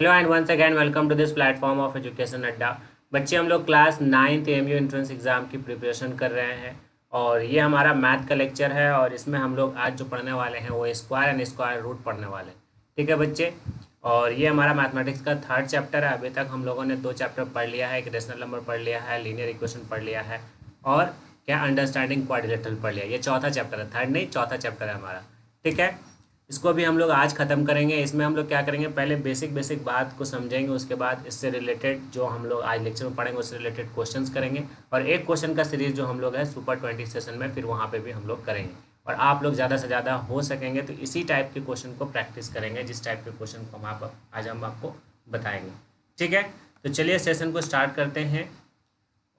Hello and once again welcome to this platform of education Adda. बच्चे हम लोग class 9th MU entrance exam की preparation कर रहे हैं और ये हमारा मैथ का लेक्चर है और इसमें हम लोग आज जो पढ़ने वाले हैं वो स्क्वायर एंड स्क्वायर रूट पढ़ने वाले हैं। ठीक है बच्चे। और ये हमारा मैथमेटिक्स का थर्ड चैप्टर है। अभी तक हम लोगों ने 2 चैप्टर पढ़ लिया है, एक रेशनल नंबर पढ़ लिया है, लीनियर इक्वेशन पढ़ लिया है और क्या अंडरस्टैंडिंग क्वाड्रिलेटरल पढ़ लिया। ये चौथा चैप्टर है, थर्ड नहीं चौथा चैप्टर है हमारा। ठीक है, इसको भी हम लोग आज ख़त्म करेंगे। इसमें हम लोग क्या करेंगे, पहले बेसिक बेसिक बात को समझेंगे, उसके बाद इससे रिलेटेड जो हम लोग आज लेक्चर में पढ़ेंगे उससे रिलेटेड क्वेश्चंस करेंगे और एक क्वेश्चन का सीरीज़ जो हम लोग है सुपर 20 सेशन में फिर वहाँ पे भी हम लोग करेंगे। और आप लोग ज़्यादा से ज़्यादा हो सकेंगे तो इसी टाइप के क्वेश्चन को प्रैक्टिस करेंगे, जिस टाइप के क्वेश्चन को आज हम आपको बताएंगे। ठीक है, तो चलिए सेशन को स्टार्ट करते हैं।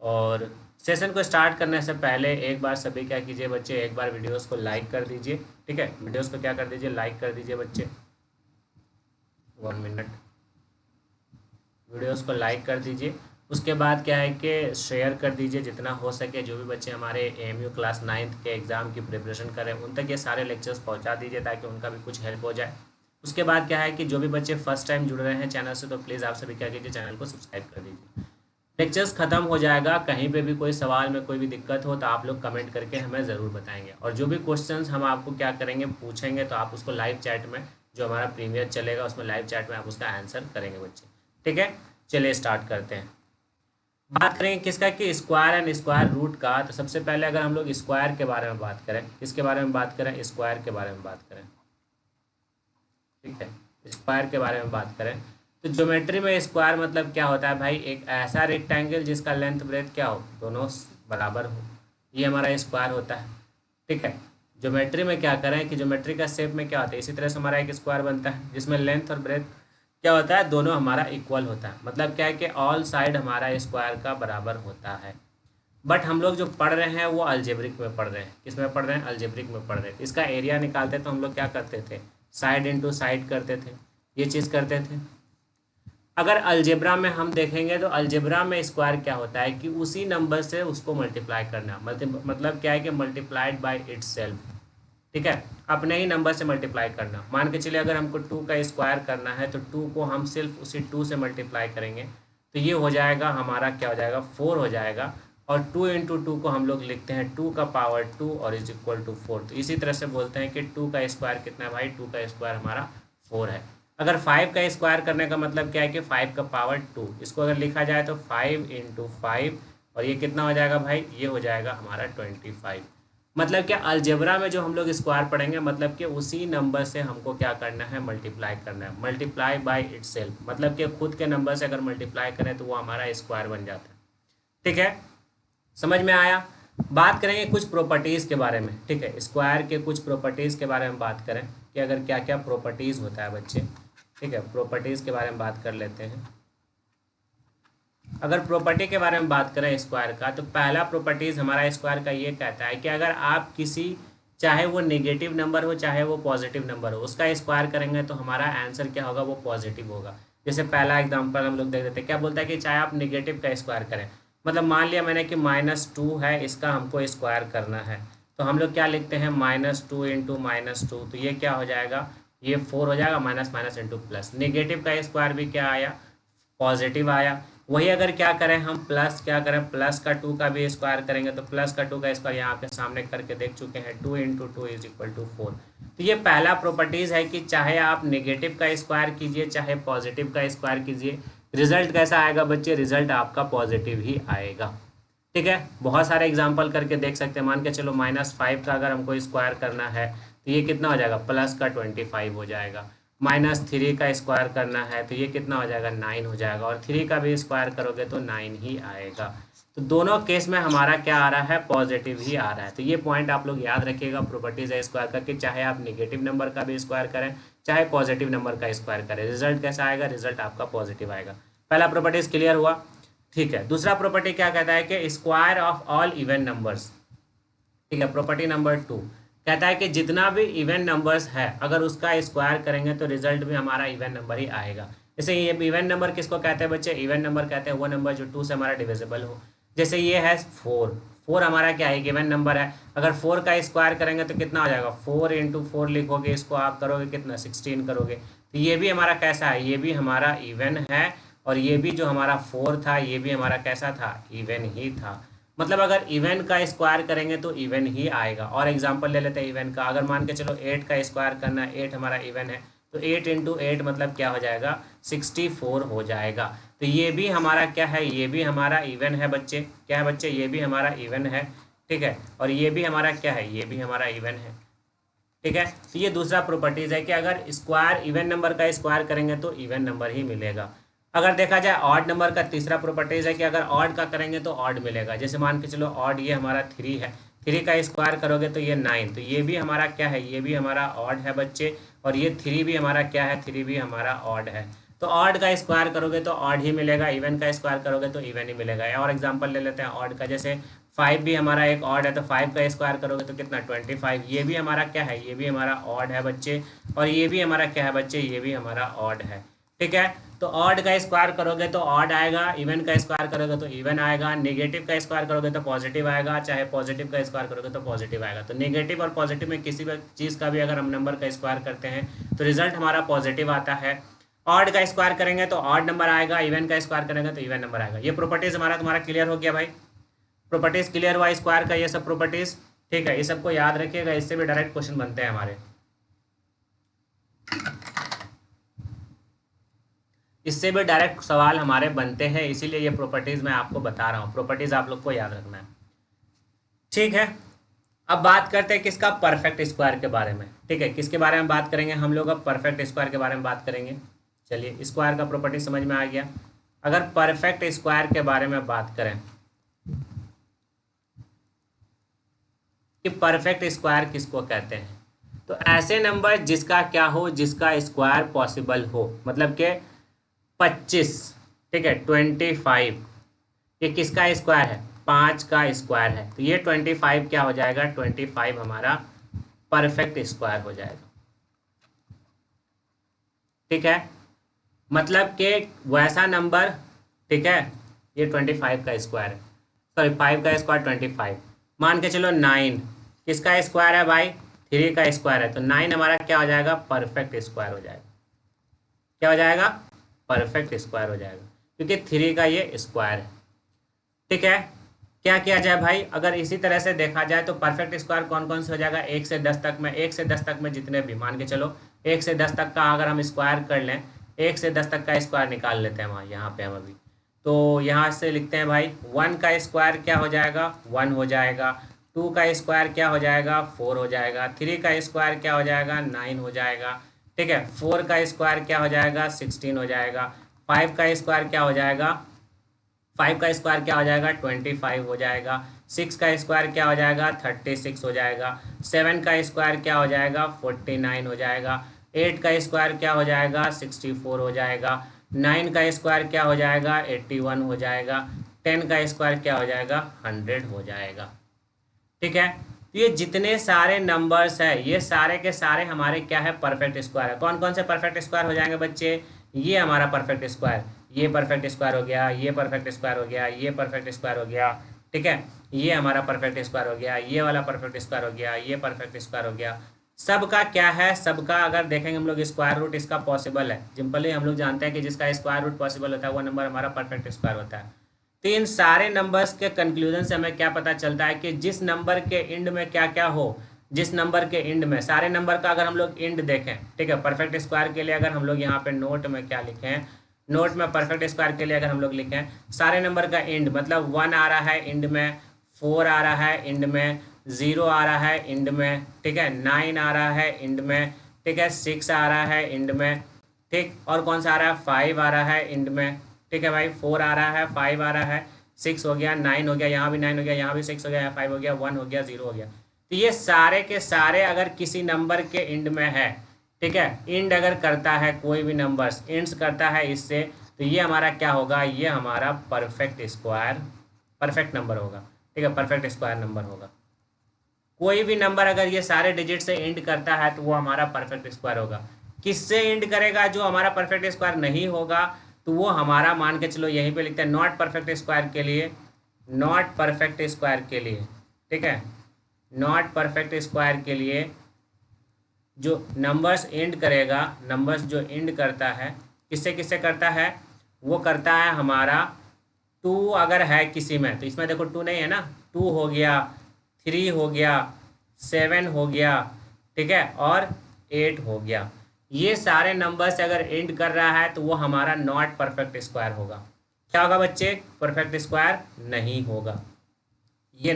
और सेशन को स्टार्ट करने से पहले एक बार सभी क्या कीजिए बच्चे, एक बार वीडियोस को लाइक कर दीजिए। ठीक है, वीडियोस को क्या कर दीजिए, लाइक कर दीजिए बच्चे। 1 मिनट, वीडियोस को लाइक कर दीजिए। उसके बाद क्या है कि शेयर कर दीजिए जितना हो सके। जो भी बच्चे हमारे एएमयू क्लास 9th के एग्ज़ाम की प्रिपरेशन कर रहे हैं उन तक ये सारे लेक्चर्स पहुंचा दीजिए ताकि उनका भी कुछ हेल्प हो जाए। उसके बाद क्या है कि जो भी बच्चे फर्स्ट टाइम जुड़ रहे हैं चैनल से तो प्लीज़ आप सभी क्या कीजिए, चैनल को सब्सक्राइब कर दीजिए। लेक्चर्स ख़त्म हो जाएगा, कहीं पे भी कोई सवाल में कोई भी दिक्कत हो तो आप लोग कमेंट करके हमें ज़रूर बताएंगे। और जो भी क्वेश्चंस हम आपको क्या करेंगे पूछेंगे तो आप उसको लाइव चैट में, जो हमारा प्रीमियर चलेगा उसमें लाइव चैट में आप उसका आंसर करेंगे बच्चे। ठीक है, चलिए स्टार्ट करते हैं। बात करेंगे किसका, कि स्क्वायर एंड स्क्वायर रूट का। तो सबसे पहले अगर हम लोग स्क्वायर के बारे में बात करें, किसके बारे में बात करें, स्क्वायर के बारे में बात करें। ठीक है, स्क्वायर के बारे में बात करें तो ज्योमेट्री में स्क्वायर मतलब क्या होता है भाई, एक ऐसा रेक्टेंगल जिसका लेंथ ब्रेथ क्या हो, दोनों बराबर हो, ये हमारा स्क्वायर होता है। ठीक है, ज्योमेट्री में क्या करें कि ज्योमेट्री का शेप में क्या होता है, इसी तरह से हमारा एक स्क्वायर बनता है जिसमें लेंथ और ब्रेथ क्या होता है, दोनों हमारा इक्वल होता है। मतलब क्या है कि ऑल साइड हमारा स्क्वायर का बराबर होता है। बट हम लोग जो पढ़ रहे हैं वो अलजेब्रिक में पढ़ रहे हैं। किस में पढ़ रहे हैं, अलजेब्रिक में पढ़ रहे हैं। इसका एरिया निकालते तो हम लोग क्या करते थे, साइड इंटू साइड करते थे, ये चीज़ करते थे। अगर अलजेब्रा में हम देखेंगे तो अलजेब्रा में स्क्वायर क्या होता है कि उसी नंबर से उसको मल्टीप्लाई करना, मतलब क्या है कि मल्टीप्लाइड बाय इटसेल्फ। ठीक है, अपने ही नंबर से मल्टीप्लाई करना। मान के चलिए अगर हमको 2 का स्क्वायर करना है तो 2 को हम सिर्फ उसी 2 से मल्टीप्लाई करेंगे तो ये हो जाएगा हमारा, क्या हो जाएगा, 4 हो जाएगा। और 2 इंटू 2 को हम लोग लिखते हैं 2 का पावर 2 और इज इक्वल टू 4। तो इसी तरह से बोलते हैं कि 2 का स्क्वायर कितना है भाई, 2 का स्क्वायर हमारा 4 है। अगर 5 का स्क्वायर करने का मतलब क्या है कि 5 का पावर 2, इसको अगर लिखा जाए तो 5 इंटू 5 और ये कितना हो जाएगा भाई, ये हो जाएगा हमारा 25। मतलब क्या, अलजेब्रा में जो हम लोग स्क्वायर पढ़ेंगे मतलब कि उसी नंबर से हमको क्या करना है, मल्टीप्लाई करना है। मल्टीप्लाई बाय इटसेल्फ मतलब कि खुद के नंबर से अगर मल्टीप्लाई करें तो वो हमारा स्क्वायर बन जाता है। ठीक है, समझ में आया। बात करेंगे कुछ प्रॉपर्टीज़ के बारे में। ठीक है, स्क्वायर के कुछ प्रॉपर्टीज़ के बारे में बात करें कि अगर क्या क्या प्रॉपर्टीज़ होता है बच्चे। ठीक है, प्रॉपर्टीज़ के बारे में बात कर लेते हैं। अगर प्रॉपर्टी के बारे में बात करें स्क्वायर का तो पहला प्रॉपर्टीज़ हमारा स्क्वायर का ये कहता है कि अगर आप किसी, चाहे वो नेगेटिव नंबर हो चाहे वो पॉजिटिव नंबर हो, उसका स्क्वायर करेंगे तो हमारा आंसर क्या होगा, वो पॉजिटिव होगा। जैसे पहला एग्जांपल हम लोग देख देते हैं, क्या बोलता है कि चाहे आप नेगेटिव का स्क्वायर करें, मतलब मान लिया मैंने कि -2 है, इसका हमको स्क्वायर करना है तो हम लोग क्या लिखते हैं, -2 इंटू -2, तो ये क्या हो जाएगा, ये 4 हो जाएगा, minus minus into plus. Negative का स्क्वायर भी क्या आया, पॉजिटिव आया। वही अगर क्या करें हम, प्लस क्या करें, प्लस का 2 का भी स्क्वायर करेंगे तो प्लस का 2 का स्क्वायर यहाँ पे सामने करके देख चुके हैं, 2 इंटू 2 इज इक्वल टू 4। तो ये पहला प्रॉपर्टीज़ है कि चाहे आप नेगेटिव का स्क्वायर कीजिए चाहे पॉजिटिव का स्क्वायर कीजिए, रिजल्ट कैसा आएगा बच्चे, रिजल्ट आपका पॉजिटिव ही आएगा। ठीक है, बहुत सारे एग्जाम्पल करके देख सकते हैं। मान के चलो -5 का अगर हमको स्क्वायर करना है तो ये कितना हो जाएगा, प्लस का 25 हो जाएगा। -3 का स्क्वायर करना है तो ये कितना हो जाएगा, 9 हो जाएगा। और 3 का भी स्क्वायर करोगे तो 9 ही आएगा। तो दोनों केस में हमारा क्या आ रहा है, पॉजिटिव ही आ रहा है। तो ये पॉइंट आप लोग याद रखिएगा प्रॉपर्टीज है स्क्वायर का, कि चाहे आप नेगेटिव नंबर का भी स्क्वायर करें चाहे पॉजिटिव नंबर का स्क्वायर करें, रिजल्ट कैसा आएगा, रिजल्ट आपका पॉजिटिव आएगा। पहला प्रॉपर्टीज क्लियर हुआ। ठीक है, दूसरा प्रॉपर्टी क्या कहता है कि square of all even numbers. ठीक है, प्रॉपर्टी नंबर 2 कहता है कि जितना भी इवन नंबर्स है अगर उसका स्क्वायर करेंगे तो रिजल्ट भी हमारा इवन नंबर ही आएगा। जैसे ये इवन नंबर किसको कहते हैं बच्चे, इवन नंबर कहते हैं वो नंबर जो 2 से हमारा डिविजिबल हो। जैसे ये है 4, 4 हमारा क्या है, इवन नंबर है। अगर 4 का स्क्वायर करेंगे तो कितना हो जाएगा, 4 इंटू 4 लिखोगे, इसको आप करोगे कितना, 16 करोगे। तो ये भी हमारा कैसा है, ये भी हमारा इवन है, और ये भी जो हमारा 4 था ये भी हमारा कैसा था, इवन ही था। मतलब अगर इवन का स्क्वायर करेंगे तो इवन ही आएगा। और एग्जांपल ले लेते हैं इवन का, अगर मान के चलो 8 का स्क्वायर करना है, 8 हमारा इवन है, तो 8 इंटू 8 मतलब क्या हो जाएगा, 64 हो जाएगा। तो ये भी हमारा क्या है, ये भी हमारा इवन है बच्चे, क्या है बच्चे, ये भी हमारा इवन है, ठीक है। और ये भी हमारा क्या है, ये भी हमारा इवन है, ठीक है। तो ये दूसरा प्रॉपर्टीज है कि अगर स्क्वायर इवन नंबर का स्क्वायर करेंगे तो इवन नंबर ही मिलेगा। अगर देखा जाए ऑड नंबर का तीसरा प्रॉपर्टीज है कि अगर ऑड का करेंगे तो ऑड मिलेगा। जैसे मान के चलो ऑड ये हमारा 3 है, 3 का स्क्वायर करोगे तो ये 9, तो ये भी हमारा क्या है, ये भी हमारा ऑड है बच्चे, और ये 3 भी हमारा क्या है, 3 भी हमारा ऑड है। तो ऑड का स्क्वायर करोगे तो ऑड ही मिलेगा, इवन का स्क्वायर करोगे तो इवन ही मिलेगा। और एग्जाम्पल ले लेते हैं ऑड का, जैसे 5 भी हमारा एक ऑड है, तो 5 का स्क्वायर करोगे तो कितना, 25। ये भी हमारा क्या है, ये भी हमारा ऑड है बच्चे, और ये भी हमारा क्या है बच्चे, ये भी हमारा ऑड है, ठीक है। तो ऑड का स्क्वायर करोगे तो ऑड आएगा, इवन का स्क्वायर करोगे तो इवन आएगा, नेगेटिव का स्क्वायर करोगे तो पॉजिटिव आएगा, चाहे पॉजिटिव का स्क्वायर करोगे तो पॉजिटिव आएगा। तो नेगेटिव और पॉजिटिव में किसी भी चीज़ का भी अगर हम नंबर का स्क्वायर करते हैं तो रिजल्ट हमारा पॉजिटिव आता है। ऑड का स्क्वायर करेंगे तो ऑड नंबर आएगा, इवन का स्क्वायर करेंगे तो इवन नंबर आएगा। ये प्रॉपर्टीज हमारा तुम्हारा क्लियर हो गया भाई, प्रॉपर्टीज क्लियर हुआ स्क्वायर का, ये सब प्रॉपर्टीज, ठीक है। ये सबको याद रखिएगा, इससे भी डायरेक्ट क्वेश्चन बनते हैं हमारे, इससे भी डायरेक्ट सवाल हमारे बनते हैं, इसीलिए ये प्रॉपर्टीज मैं आपको बता रहा हूँ, प्रॉपर्टीज आप लोग को याद रखना है, ठीक है। अब बात करते हैं किसका, परफेक्ट स्क्वायर के बारे में, ठीक है। किसके बारे में बात करेंगे हम लोग, अब परफेक्ट स्क्वायर के बारे में बात करेंगे। चलिए स्क्वायर का प्रॉपर्टी समझ में आ गया। अगर परफेक्ट स्क्वायर के बारे में बात करें कि परफेक्ट स्क्वायर किसको कहते हैं, तो ऐसे नंबर जिसका क्या हो, जिसका स्क्वायर पॉसिबल हो, मतलब कि 25, ठीक है, 25, ये किसका स्क्वायर है, 5 का स्क्वायर है, तो ये 25 क्या हो जाएगा, 25 हमारा परफेक्ट स्क्वायर हो जाएगा, ठीक है। मतलब कि वैसा नंबर, ठीक है, ये 25 का स्क्वायर है, सॉरी 5 का स्क्वायर 25, मान के चलो 9 किसका स्क्वायर है भाई, 3 का स्क्वायर है, तो 9 हमारा क्या हो जाएगा, परफेक्ट स्क्वायर हो जाएगा, क्या हो जाएगा, परफेक्ट स्क्वायर हो जाएगा, क्योंकि 3 का ये स्क्वायर है, ठीक है। क्या किया जाए भाई, अगर इसी तरह से देखा जाए तो परफेक्ट स्क्वायर कौन कौन से हो जाएगा, 1 से 10 तक में, 1 से 10 तक में जितने भी, मान के चलो 1 से 10 तक का अगर हम स्क्वायर कर लें, 1 से 10 तक का स्क्वायर निकाल लेते हैं वहाँ, यहाँ पे हम अभी, तो यहाँ से लिखते हैं भाई 1 का स्क्वायर क्या हो जाएगा, 1 हो जाएगा, 2 का स्क्वायर क्या हो जाएगा, 4 हो जाएगा, 3 का स्क्वायर क्या हो जाएगा, 9 हो जाएगा, ठीक है, 4 का स्क्वायर क्या हो जाएगा, 16 हो जाएगा, 5 का स्क्वायर क्या हो जाएगा, 5 का स्क्वायर क्या हो जाएगा, 25 हो जाएगा, 6 का स्क्वायर क्या हो जाएगा, 36 हो जाएगा, 7 का स्क्वायर क्या हो जाएगा, 49 हो जाएगा, 8 का स्क्वायर क्या हो जाएगा, 64 हो जाएगा, 9 का स्क्वायर क्या हो जाएगा, 81 हो जाएगा, 10 का स्क्वायर क्या हो जाएगा, 100 हो जाएगा, ठीक है। तो ये जितने सारे नंबर्स है ये सारे के सारे हमारे क्या है, परफेक्ट स्क्वायर है। कौन कौन से परफेक्ट स्क्वायर हो जाएंगे बच्चे, ये हमारा परफेक्ट स्क्वायर, ये परफेक्ट स्क्वायर हो गया, ये परफेक्ट स्क्वायर हो गया, ये परफेक्ट स्क्वायर हो गया, ठीक है, ये हमारा परफेक्ट स्क्वायर हो गया, ये वाला परफेक्ट स्क्वायर हो गया, ये परफेक्ट स्क्वायर हो गया। सबका क्या है, सबका अगर देखेंगे हम लोग स्क्वायर रूट इसका पॉसिबल है, सिंपली हम लोग जानते हैं कि जिसका स्क्वायर रूट पॉसिबल होता है वो नंबर हमारा परफेक्ट स्क्वायर होता है। तो इन सारे नंबर्स के कंक्लूजन से हमें क्या पता चलता है कि जिस नंबर के एंड में क्या क्या हो, जिस नंबर के एंड में, सारे नंबर का अगर हम लोग एंड देखें, ठीक है, परफेक्ट स्क्वायर के लिए अगर हम लोग यहाँ पे नोट में क्या लिखें, नोट में परफेक्ट स्क्वायर के लिए अगर हम लोग लिखें सारे नंबर का एंड, मतलब 1 आ रहा है एंड में, 4 आ रहा है एंड में, 0 आ रहा है एंड में, ठीक है, 9 आ रहा है एंड में, ठीक है, 6 आ रहा है एंड में, ठीक, और कौन सा आ रहा है, 5 आ रहा है एंड में, ठीक है भाई, 4 आ रहा है, 5 आ रहा है, 6 हो गया, 9 हो गया, यहाँ भी 9 हो गया, यहाँ भी 6 हो गया, 5 हो गया, 1 हो गया, 0 हो गया। तो ये सारे के सारे अगर किसी नंबर के एंड में है, ठीक है, एंड अगर करता है कोई भी नंबर्स एंड्स करता है इससे, तो ये हमारा क्या होगा, ये हमारा परफेक्ट स्क्वायर, परफेक्ट नंबर होगा, ठीक है, परफेक्ट स्क्वायर नंबर होगा। कोई भी नंबर अगर ये सारे डिजिट से एंड करता है तो वो हमारा परफेक्ट स्क्वायर होगा। किससे एंड करेगा, जो हमारा परफेक्ट स्क्वायर नहीं होगा तो वो हमारा, मान के चलो यहीं पे लिखते हैं नॉट परफेक्ट स्क्वायर के लिए, नॉट परफेक्ट स्क्वायर के लिए, ठीक है, नॉट परफेक्ट स्क्वायर के लिए जो नंबर्स एंड करेगा, नंबर्स जो एंड करता है किससे किससे करता है, वो करता है हमारा टू अगर है किसी में, तो इसमें देखो टू नहीं है ना, टू हो गया, थ्री हो गया, सेवन हो गया, ठीक है, और एट हो गया। ये सारे नंबर से अगर एंड कर रहा है तो वो हमारा नॉट परफेक्ट स्क्वायर होगा। क्या होगा बच्चे, परफेक्ट स्क्वायर नहीं होगा। ये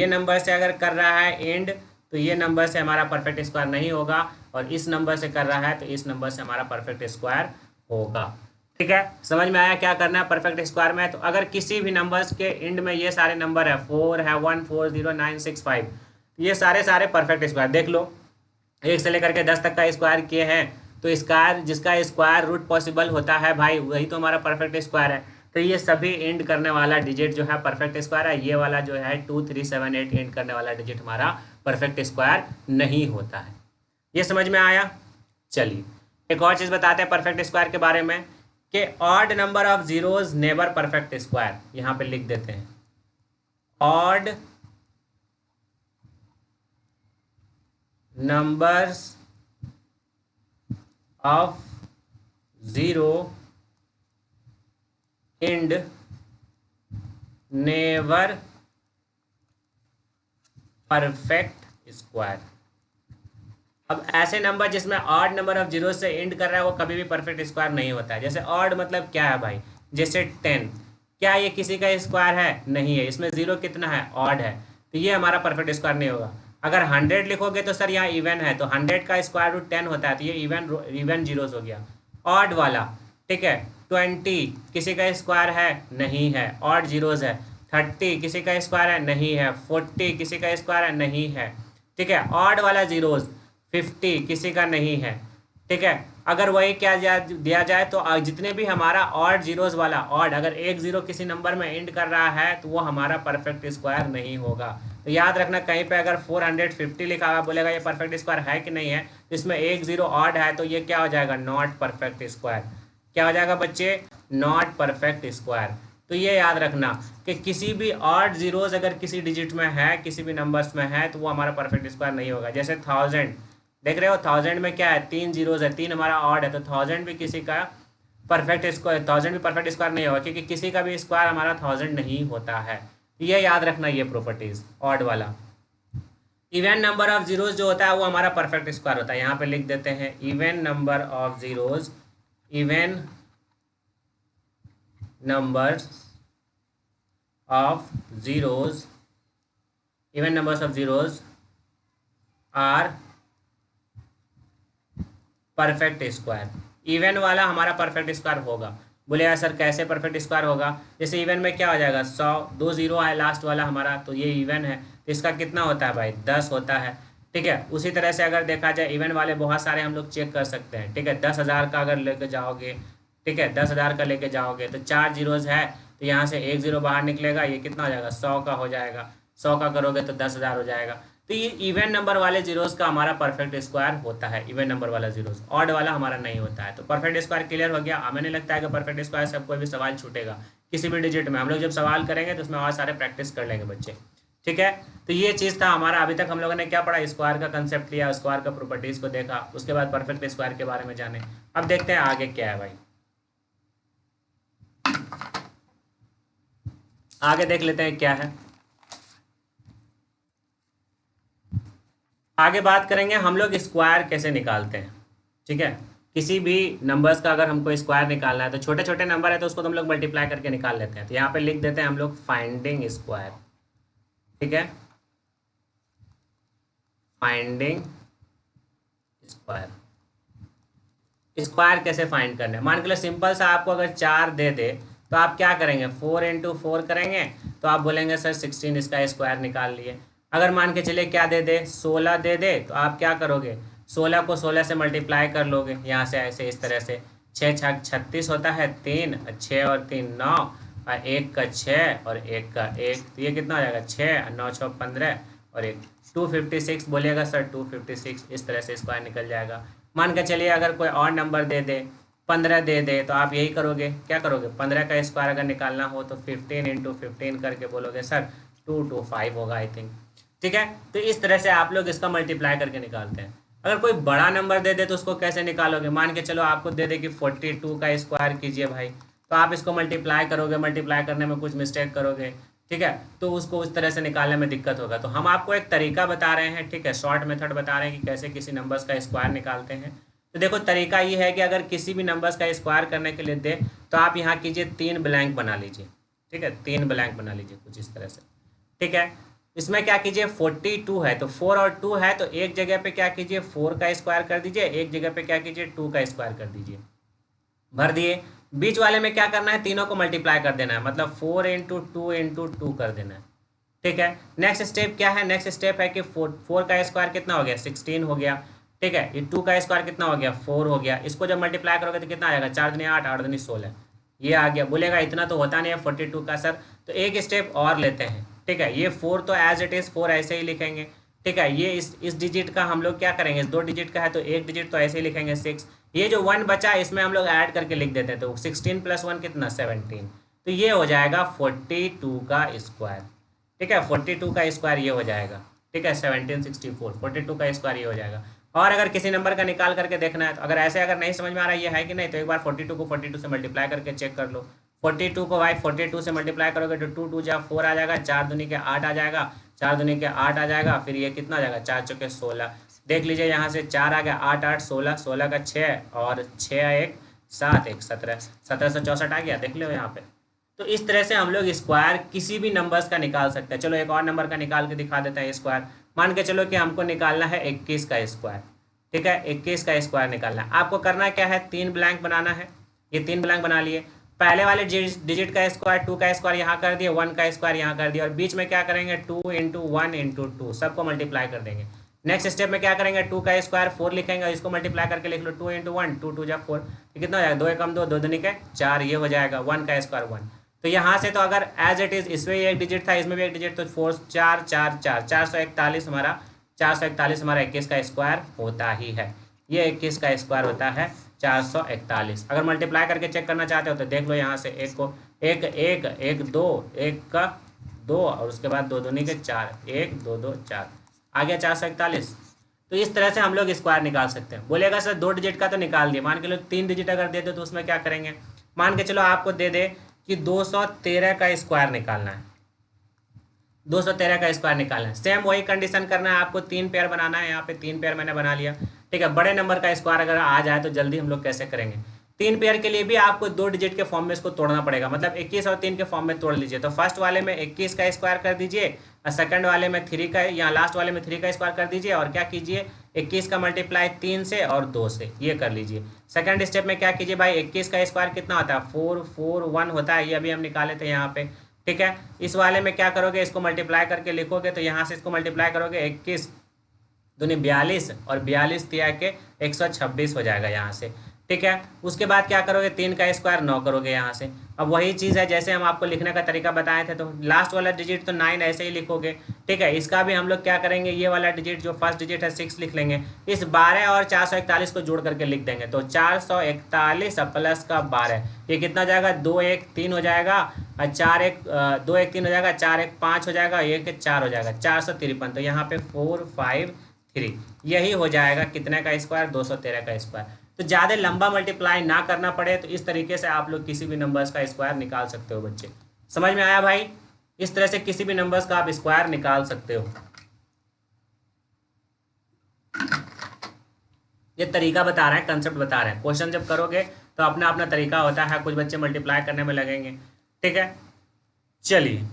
नंबर से अगर कर रहा है एंड तो ये नंबर से हमारा परफेक्ट स्क्वायर नहीं होगा, और इस नंबर से कर रहा है तो इस नंबर से हमारा परफेक्ट स्क्वायर होगा। ठीक है, समझ में आया क्या करना है परफेक्ट स्क्वायर में। तो अगर किसी भी नंबर्स के एंड में ये सारे नंबर है, 4 है, 1 4 0 9 6 5, ये सारे परफेक्ट स्क्वायर देख लो, 1 से लेकर के 10 तक का स्क्वायर किए हैं, तो स्क्वायर जिसका स्क्वायर रूट पॉसिबल होता है भाई वही तो हमारा परफेक्ट स्क्वायर है। तो ये सभी एंड करने वाला डिजिट जो है परफेक्ट स्क्वायर है, ये वाला जो है 2 3 7 8 एंड करने वाला डिजिट हमारा परफेक्ट स्क्वायर नहीं होता है। ये समझ में आया। चलिए एक और चीज़ बताते हैं परफेक्ट स्क्वायर के बारे में, कि odd number of zeros never perfect square. यहाँ पे लिख देते हैं odd numbers of zero and never perfect square. अब ऐसे नंबर जिसमें ऑड नंबर ऑफ जीरो से एंड कर रहा है वो कभी भी परफेक्ट स्क्वायर नहीं होता है। जैसे ऑड मतलब क्या है भाई, जैसे 10, क्या ये किसी का स्क्वायर है, नहीं है, इसमें जीरो कितना है, ऑड है, तो ये हमारा परफेक्ट स्क्वायर नहीं होगा। अगर 100 लिखोगे तो सर यहाँ इवन है, तो 100 का स्क्वायर रूट 10 होता है, तो ये इवन जीरोस हो गया, ऑड वाला। ठीक है, 20 किसी का स्क्वायर है, नहीं है, ऑड जीरोस है। 30 किसी का स्क्वायर है, नहीं है। 40 किसी का स्क्वायर है, नहीं है। ठीक है, ऑड वाला जीरोस। 50 किसी का नहीं है। ठीक है, अगर वही क्या दिया जाए तो जितने भी हमारा ऑड जीरोस वाला, ऑड अगर एक जीरो किसी नंबर में एंड कर रहा है तो वो हमारा परफेक्ट स्क्वायर नहीं होगा। तो याद रखना कहीं पे अगर 450 लिखा हुआ बोलेगा ये परफेक्ट स्क्वायर है कि नहीं है, तो इसमें एक जीरो ऑड है तो ये क्या हो जाएगा, नॉट परफेक्ट स्क्वायर। क्या हो जाएगा बच्चे, नॉट परफेक्ट स्क्वायर। तो ये याद रखना कि किसी भी ऑड जीरोस अगर किसी डिजिट में है, किसी भी नंबर्स में है, तो वो हमारा परफेक्ट स्क्वायर नहीं होगा। जैसे 1000 देख रहे हो, 1000 में क्या है, 3 जीरोस है, 3 हमारा ऑड है, तो 1000 भी किसी का परफेक्ट स्क्वायर, 1000 भी परफेक्ट स्क्वायर नहीं होगा, क्योंकि किसी का भी स्क्वायर हमारा 1000 नहीं होता है। ये याद रखना, ये प्रॉपर्टीज ऑड वाला। इवन नंबर ऑफ जीरोस जो होता है वो हमारा परफेक्ट स्क्वायर होता है। यहाँ पे लिख देते हैं even number of zeros, even numbers of zeros, even numbers of zeros are perfect square. Even वाला हमारा परफेक्ट स्क्वायर होगा। बोले यार सर कैसे परफेक्ट स्क्वायर होगा, जैसे इवन में क्या हो जाएगा, 100, 2 जीरो है लास्ट वाला हमारा, तो ये इवन है, तो इसका कितना होता है भाई, 10 होता है। ठीक है, उसी तरह से अगर देखा जाए इवन वाले बहुत सारे हम लोग चेक कर सकते हैं। ठीक है, 10,000 का अगर लेके जाओगे, ठीक है, 10,000 का लेके जाओगे तो 4 जीरोज है, तो यहाँ से एक जीरो बाहर निकलेगा, ये कितना हो जाएगा, 100 का हो जाएगा। 100 का करोगे तो 10,000 हो जाएगा। तो ये इवन नंबर वाले जीरोस का हमारा परफेक्ट स्क्वायर होता है, इवन नंबर वाला जीरोस, ऑड वाला हमारा नहीं होता है। तो परफेक्ट स्क्वायर क्लियर हो गया। हमें नहीं लगता है कि परफेक्ट स्क्वायर से कोई भी सवाल छूटेगा किसी भी डिजिट में। हम लोग जब सवाल करेंगे तो उसमें और सारे प्रैक्टिस कर लेंगे बच्चे। ठीक है, तो ये चीज़ था हमारा। अभी तक हम लोगों ने क्या पढ़ा, स्क्वायर का कंसेप्ट लिया, स्क्वायर का प्रॉपर्टीज को देखा, उसके बाद परफेक्ट स्क्वायर के बारे में जाने। अब देखते हैं आगे क्या है भाई, आगे देख लेते हैं क्या है। आगे बात करेंगे हम लोग स्क्वायर कैसे निकालते हैं। ठीक है, किसी भी नंबर्स का अगर हमको स्क्वायर निकालना है तो छोटे छोटे नंबर है तो उसको तो हम लोग मल्टीप्लाई करके निकाल लेते हैं। तो यहाँ पे लिख देते हैं हम लोग फाइंडिंग स्क्वायर। ठीक है, फाइंडिंग स्क्वायर। स्क्वायर कैसे फाइंड करना है, मान के लो सिंपल सा आपको अगर 4 दे दे तो आप क्या करेंगे, 4 इंटू 4 करेंगे, तो आप बोलेंगे सर 16 इसका स्क्वायर निकाल लिए। अगर मान के चलिए क्या दे दे, 16 दे दे, तो आप क्या करोगे, 16 को 16 से मल्टीप्लाई कर लोगे यहाँ से, ऐसे इस तरह से। 6 छक 36 होता है, 3 6 और 3 9, और 1 का 6 और 1 का 1, तो ये कितना हो जाएगा, 6 9 6 15 और 1 256 बोलिएगा सर 256। इस तरह से स्क्वायर निकल जाएगा। मान के चलिए अगर कोई और नंबर दे दे, 15 दे दे, तो आप यही करोगे, क्या करोगे, 15 का स्क्वायर अगर निकालना हो तो 15 इंटू 15 करके बोलोगे सर 225 होगा आई थिंक। ठीक है, तो इस तरह से आप लोग इसका मल्टीप्लाई करके निकालते हैं। अगर कोई बड़ा नंबर दे दे तो उसको कैसे निकालोगे? मान के चलो आपको दे दे कि 42 का स्क्वायर कीजिए भाई, तो आप इसको मल्टीप्लाई करोगे, मल्टीप्लाई करने में कुछ मिस्टेक करोगे, ठीक है, तो उसको उस तरह से निकालने में दिक्कत होगा। तो हम आपको एक तरीका बता रहे हैं, ठीक है, शॉर्ट मेथड बता रहे हैं कि कैसे किसी नंबर्स का स्क्वायर निकालते हैं। तो देखो तरीका ये है कि अगर किसी भी नंबर्स का स्क्वायर करने के लिए दे तो आप यहाँ कीजिए 3 ब्लैंक बना लीजिए, ठीक है, 3 ब्लैंक बना लीजिए कुछ इस तरह से, ठीक है। इसमें क्या कीजिए 42 है तो 4 और 2 है तो एक जगह पे क्या कीजिए 4 का स्क्वायर कर दीजिए, एक जगह पे क्या कीजिए 2 का स्क्वायर कर दीजिए, भर दिए। बीच वाले में क्या करना है, तीनों को मल्टीप्लाई कर देना है, मतलब 4 इंटू 2 इंटू 2 कर देना है, ठीक है। नेक्स्ट स्टेप क्या है, नेक्स्ट स्टेप है कि 4 का स्क्वायर कितना हो गया 16 हो गया, ठीक है। ये 2 का स्क्वायर कितना हो गया 4 हो गया, इसको जब मल्टीप्लाई करोगे तो कितना आ जाएगा 4 दूनी 8, 8 दूनी 16, ये आ गया। बोलेगा इतना तो होता नहीं है 42 का सर, तो एक स्टेप और लेते हैं, ठीक है। ये 4 तो एज इट इज़ 4 ऐसे ही लिखेंगे, ठीक है। ये इस डिजिट का हम लोग क्या करेंगे, इस 2 डिजिट का है तो एक डिजिट तो ऐसे ही लिखेंगे 6, ये जो 1 बचा इसमें हम लोग ऐड करके लिख देते हैं, तो 16 + 1 कितना 17, तो ये हो जाएगा 42 का स्क्वायर, ठीक है। 42 का स्क्वायर ये हो जाएगा, ठीक है, 1764, 42 का स्क्वायर ये हो जाएगा। और अगर किसी नंबर का निकाल करके देखना है तो अगर ऐसे अगर नहीं समझ में आ रहा है ये है कि नहीं, तो एक बार 42 को 42 से मल्टीप्लाई करके चेक कर लो। 42 को भाई 42 से मल्टीप्लाई करोगे तो 2 2 जा 4 आ जाएगा, 4 दूनी के 8 आ जाएगा, 4 दूनी के 8 आ जाएगा, फिर ये कितना आ जाएगा 4 चौके 16, देख लीजिए यहाँ से 4 आ गया, 8 8 16, 16 का 6 और 6 1 7 1 17, 1764 आ गया, देख लो यहाँ पे। तो इस तरह से हम लोग स्क्वायर किसी भी नंबर्स का निकाल सकते हैं। चलो एक और नंबर का निकाल के दिखा देते हैं स्क्वायर। मान के चलो कि हमको निकालना है 21 का स्क्वायर, ठीक है, 21 का स्क्वायर निकालना है। आपको करना क्या है, 3 ब्लैंक बनाना है, ये 3 ब्लैंक बना लिए। पहले वाले डिजिट का स्क्वायर 2 का स्क्वायर यहाँ कर दिए, 1 का स्क्वायर यहाँ कर दिया, और बीच में क्या करेंगे 2 इंटू 1 इंटू 2 सबको मल्टीप्लाई कर देंगे। नेक्स्ट स्टेप में क्या करेंगे 2 का स्क्वायर 4 लिखेंगे और इसको मल्टीप्लाई करके लिख लो 2 इंटू 1, 2 2 जा 4, कितना हो जाएगा 2 एकम 2, 2 दूनी के 4, ये हो जाएगा 1 का स्क्वायर 1। तो यहाँ से तो अगर एज इट इज इसमें एक डिजिट था इसमें भी एक डिजिट, तो 4 4 4 4 441 हमारा 441 हमारा 21 का स्क्वायर होता ही है, ये 21 का स्क्वायर होता है 441। अगर मल्टीप्लाई करके चेक करना चाहते हो तो देख लो यहाँ से एक को एक एक एक 2 1 का 2 और उसके बाद 2 दूनी के 4, 1 2 2 4 आ गया 441। तो इस तरह से हम लोग स्क्वायर निकाल सकते हैं। बोलेगा सर 2 डिजिट का तो निकाल दिए, मान के लो 3 डिजिट अगर दे दो तो उसमें क्या करेंगे, मान के चलो आपको दे दे कि 213 का स्क्वायर निकालना है, 213 का स्क्वायर निकालना है। सेम वही कंडीशन करना है आपको, 3 पेयर बनाना है, यहाँ पे 3 पेयर मैंने बना लिया, ठीक है। बड़े नंबर का स्क्वायर अगर आ जाए तो जल्दी हम लोग कैसे करेंगे, 3 पेयर के लिए भी आपको 2 डिजिट के फॉर्म में इसको तोड़ना पड़ेगा, मतलब 21 और 3 के फॉर्म में तोड़ लीजिए। तो फर्स्ट वाले में 21 का स्क्वायर कर दीजिए और सेकंड वाले में 3 का, यहाँ लास्ट वाले में 3 का स्क्वायर कर दीजिए, और क्या कीजिए 21 का मल्टीप्लाई 3 से और 2 से, ये कर लीजिए। सेकंड स्टेप में क्या कीजिए भाई 21 का स्क्वायर कितना होता है 441 होता है, ये अभी हम निकाले थे यहाँ पे, ठीक है। इस वाले में क्या करोगे, इसको मल्टीप्लाई करके लिखोगे, तो यहाँ से इसको मल्टीप्लाई करोगे 21 दूनी 42 और 42 तिया के 126 हो जाएगा यहाँ से, ठीक है। उसके बाद क्या करोगे 3 का स्क्वायर 9 करोगे यहाँ से। अब वही चीज़ है जैसे हम आपको लिखने का तरीका बताए थे, तो लास्ट वाला डिजिट तो 9 ऐसे ही लिखोगे, ठीक है। इसका भी हम लोग क्या करेंगे, ये वाला डिजिट जो फर्स्ट डिजिट है 6 लिख लेंगे, इस 12 और 441 को जोड़ करके लिख देंगे, तो 441 प्लस का 12, ये कितना जाएगा 2 1 3 हो जाएगा, और 4 1 2 1 3 हो जाएगा, 4 1 5 हो जाएगा, 1 4 हो जाएगा, 453। तो यहाँ पे 4 5 3 यही हो जाएगा कितने का स्क्वायर 213 का स्क्वायर। तो ज़्यादा लंबा मल्टीप्लाई ना करना पड़े, तो इस तरीके से आप लोग किसी भी नंबर्स का स्क्वायर निकाल सकते हो बच्चे। समझ में आया भाई, इस तरह से किसी भी नंबर्स का आप स्क्वायर निकाल सकते हो। ये तरीका बता रहे हैं, कंसेप्ट बता रहे हैं, क्वेश्चन जब करोगे तो अपना अपना तरीका होता है, कुछ बच्चे मल्टीप्लाई करने में लगेंगे, ठीक है। चलिए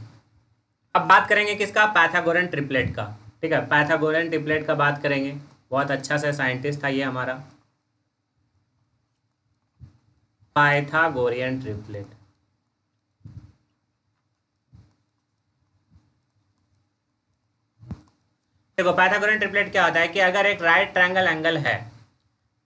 अब बात करेंगे किसका, पाइथागोरन ट्रिपलेट का, ठीक है। पाइथागोरन ट्रिपलेट का बात करेंगे, बहुत अच्छा से साइंटिस्ट था ये हमारा, पाइथागोरियन ट्रिपलेट। देखो पाइथागोरन ट्रिपलेट क्या होता है कि अगर एक राइट ट्रायंगल एंगल है,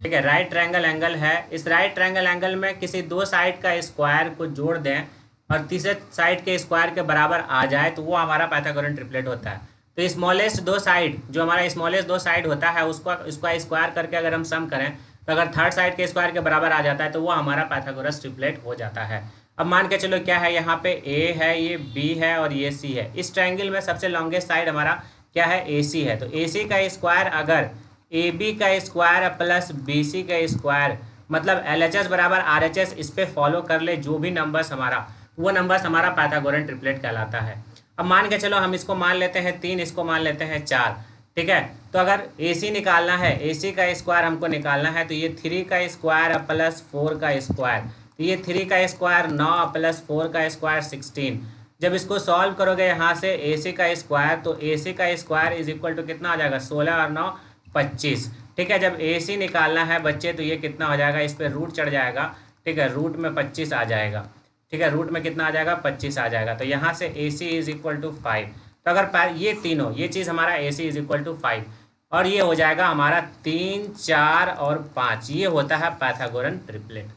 ठीक है, राइट ट्रायंगल एंगल है, इस राइट ट्रायंगल एंगल में किसी 2 साइड का स्क्वायर को जोड़ दें और तीसरे साइड के स्क्वायर के बराबर आ जाए, तो वो हमारा पाइथागोरन ट्रिपलेट होता है। तो स्मॉलेस्ट 2 साइड, जो हमारा स्मॉलेस्ट 2 साइड होता है उसका स्क्वायर करके अगर हम सम करें तो अगर थर्ड साइड के स्क्वायर के बराबर आ जाता है तो वो हमारा पाइथागोरस ट्रिपलेट हो जाता है। अब मान के चलो क्या है, यहाँ पे ए है, ये बी है और ये सी है। इस ट्रायंगल में सबसे लॉन्गेस्ट साइड हमारा क्या है, ए सी है। तो ए सी का स्क्वायर अगर ए बी का स्क्वायर प्लस बी सी का स्क्वायर, मतलब LHS बराबर RHS, इस पे फॉलो कर ले जो भी नंबर्स हमारा, वो नंबर्स हमारा पाइथागोरन ट्रिपलेट कहलाता है। अब मान के चलो हम इसको मान लेते हैं 3, इसको मान लेते हैं 4, ठीक है। तो अगर AC निकालना है, AC का स्क्वायर हमको निकालना है, तो ये 3 का स्क्वायर प्लस 4 का स्क्वायर, तो ये 3 का स्क्वायर 9 प्लस 4 का स्क्वायर 16। जब इसको सॉल्व करोगे यहाँ से AC का स्क्वायर, तो AC का स्क्वायर इज इक्वल टू कितना आ जाएगा, 16 और 9 25, ठीक है। जब AC निकालना है बच्चे तो ये कितना हो जाएगा, इस पर रूट चढ़ जाएगा, ठीक है, रूट में 25 आ जाएगा, ठीक है, रूट में कितना आ जाएगा, 25 आ जाएगा। तो यहाँ से AC इज इक्वल टू 5। तो अगर ये तीनों, ये चीज़ हमारा AC इज इक्वल टू 5, और ये हो जाएगा हमारा 3, 4 और 5, ये होता है पाइथागोरन ट्रिपलेट,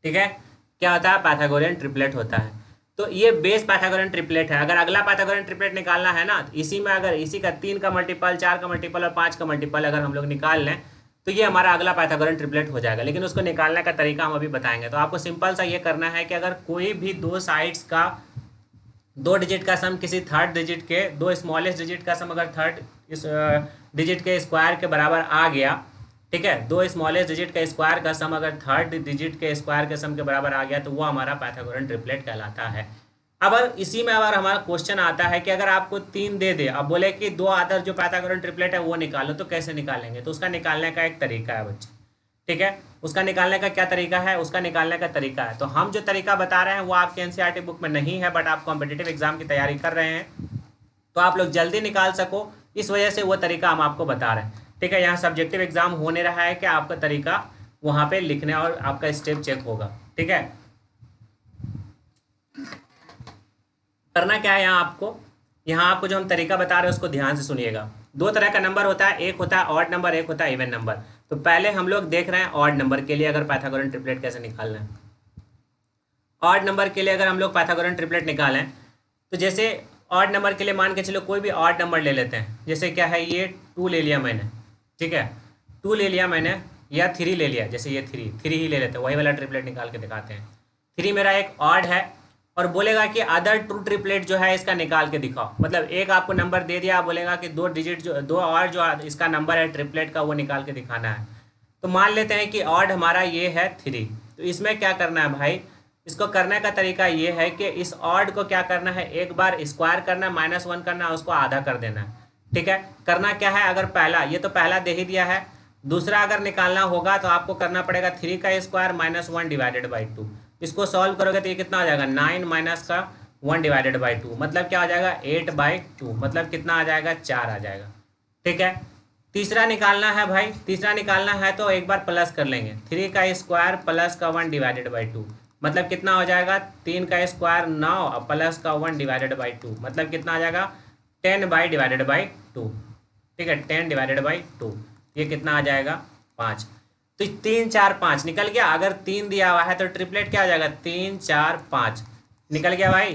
ठीक है। क्या होता है, पाइथागोरन ट्रिपलेट होता है। तो ये बेस पाइथागोरन ट्रिपलेट है। अगर अगला पाइथागोरन ट्रिपलेट निकालना है ना, तो इसी में अगर इसी का 3 का मल्टीपल, 4 का मल्टीपल और 5 का मल्टीपल अगर हम लोग निकाल लें, तो ये हमारा अगला पाइथागोरन ट्रिपलेट हो जाएगा। लेकिन उसको निकालने का तरीका हम अभी बताएंगे। तो आपको सिंपल सा ये करना है कि अगर कोई भी दो साइड्स का 2 डिजिट का सम किसी थर्ड डिजिट के, 2 स्मॉलेस्ट डिजिट का सम अगर थर्ड इस डिजिट के स्क्वायर के बराबर आ गया, ठीक है, 2 स्मॉलेस्ट डिजिट का स्क्वायर का सम अगर थर्ड डिजिट के स्क्वायर के सम के बराबर आ गया, तो वो हमारा पाइथागोरन ट्रिपलेट कहलाता है। अब इसी में अगर हमारा क्वेश्चन आता है कि अगर आपको 3 दे दे, अब बोले कि 2 अदर जो पाइथागोरन ट्रिपलेट है वो निकालो, तो कैसे निकालेंगे? तो उसका निकालने का एक तरीका है बच्चे, ठीक है। उसका निकालने का क्या तरीका है? उसका निकालने का तरीका है, तो हम जो तरीका बता रहे हैं वो आपके एनसीईआरटी बुक में नहीं है, बट आप कॉम्पिटिटिव एग्जाम की तैयारी कर रहे हैं तो आप लोग जल्दी निकाल सको, इस वजह से वो तरीका हम आपको बता रहे हैं, ठीक है। यहाँ सब्जेक्टिव एग्जाम होने रहा है कि आपका तरीका वहाँ पे लिखने और आपका स्टेप चेक होगा, ठीक है। करना क्या है यहाँ आपको जो हम तरीका बता रहे हैं उसको ध्यान से सुनिएगा। 2 तरह का नंबर होता है, एक होता है ऑड नंबर, एक होता है इवन नंबर। तो पहले हम लोग देख रहे हैं ऑड नंबर के लिए अगर पाइथागोरन ट्रिपलेट कैसे निकालना है। ऑड नंबर के लिए अगर हम लोग पाइथागोरन ट्रिपलेट निकालें, तो जैसे ऑड नंबर के लिए मान के चलो कोई भी ऑड नंबर ले लेते हैं। जैसे क्या है, ये 2 ले लिया मैंने, ठीक है, 2 ले लिया मैंने, या 3 ले लिया, जैसे ये 3 ही ले लेते हैं, वही वाला ट्रिपलेट निकाल के दिखाते हैं। 3 मेरा एक ऑड है, और बोलेगा कि अदर ट्रू ट्रिपलेट जो है इसका निकाल के दिखाओ। मतलब एक आपको नंबर दे दिया, बोलेगा कि 2 डिजिट जो 2 और जो इसका नंबर है ट्रिपलेट का वो निकाल के दिखाना है। तो मान लेते हैं कि ऑड हमारा ये है 3, तो इसमें क्या करना है भाई, इसको करने का तरीका ये है कि इस ऑड को क्या करना है, एक बार स्क्वायर करना है, -1 करना है, उसको आधा कर देना है, ठीक है। करना क्या है, अगर पहला, ये तो पहला दे ही दिया है, दूसरा अगर निकालना होगा तो आपको करना पड़ेगा 3 का स्क्वायर -1 डिवाइडेड बाई 2। इसको सॉल्व करोगे तो ये कितना आ जाएगा, 9 माइनस का 1 डिवाइडेड बाई 2, मतलब क्या आ जाएगा 8/2, मतलब कितना आ जाएगा 4 आ जाएगा, ठीक है। तीसरा निकालना है भाई, तीसरा निकालना है तो एक बार प्लस कर लेंगे, 3 का स्क्वायर प्लस का 1 डिवाइडेड बाई 2, मतलब कितना हो जाएगा 3 का स्क्वायर 9 प्लस का 1 डिवाइडेड बाई 2, मतलब कितना आ जाएगा 10 डिवाइडेड बाई 2, ठीक है, 10 डिवाइडेड बाई 2, ये कितना आ जाएगा 5। तो 3, 4, 5 निकल गया। अगर 3 दिया हुआ है तो ट्रिपलेट क्या आ जाएगा, 3, 4, 5 निकल गया भाई,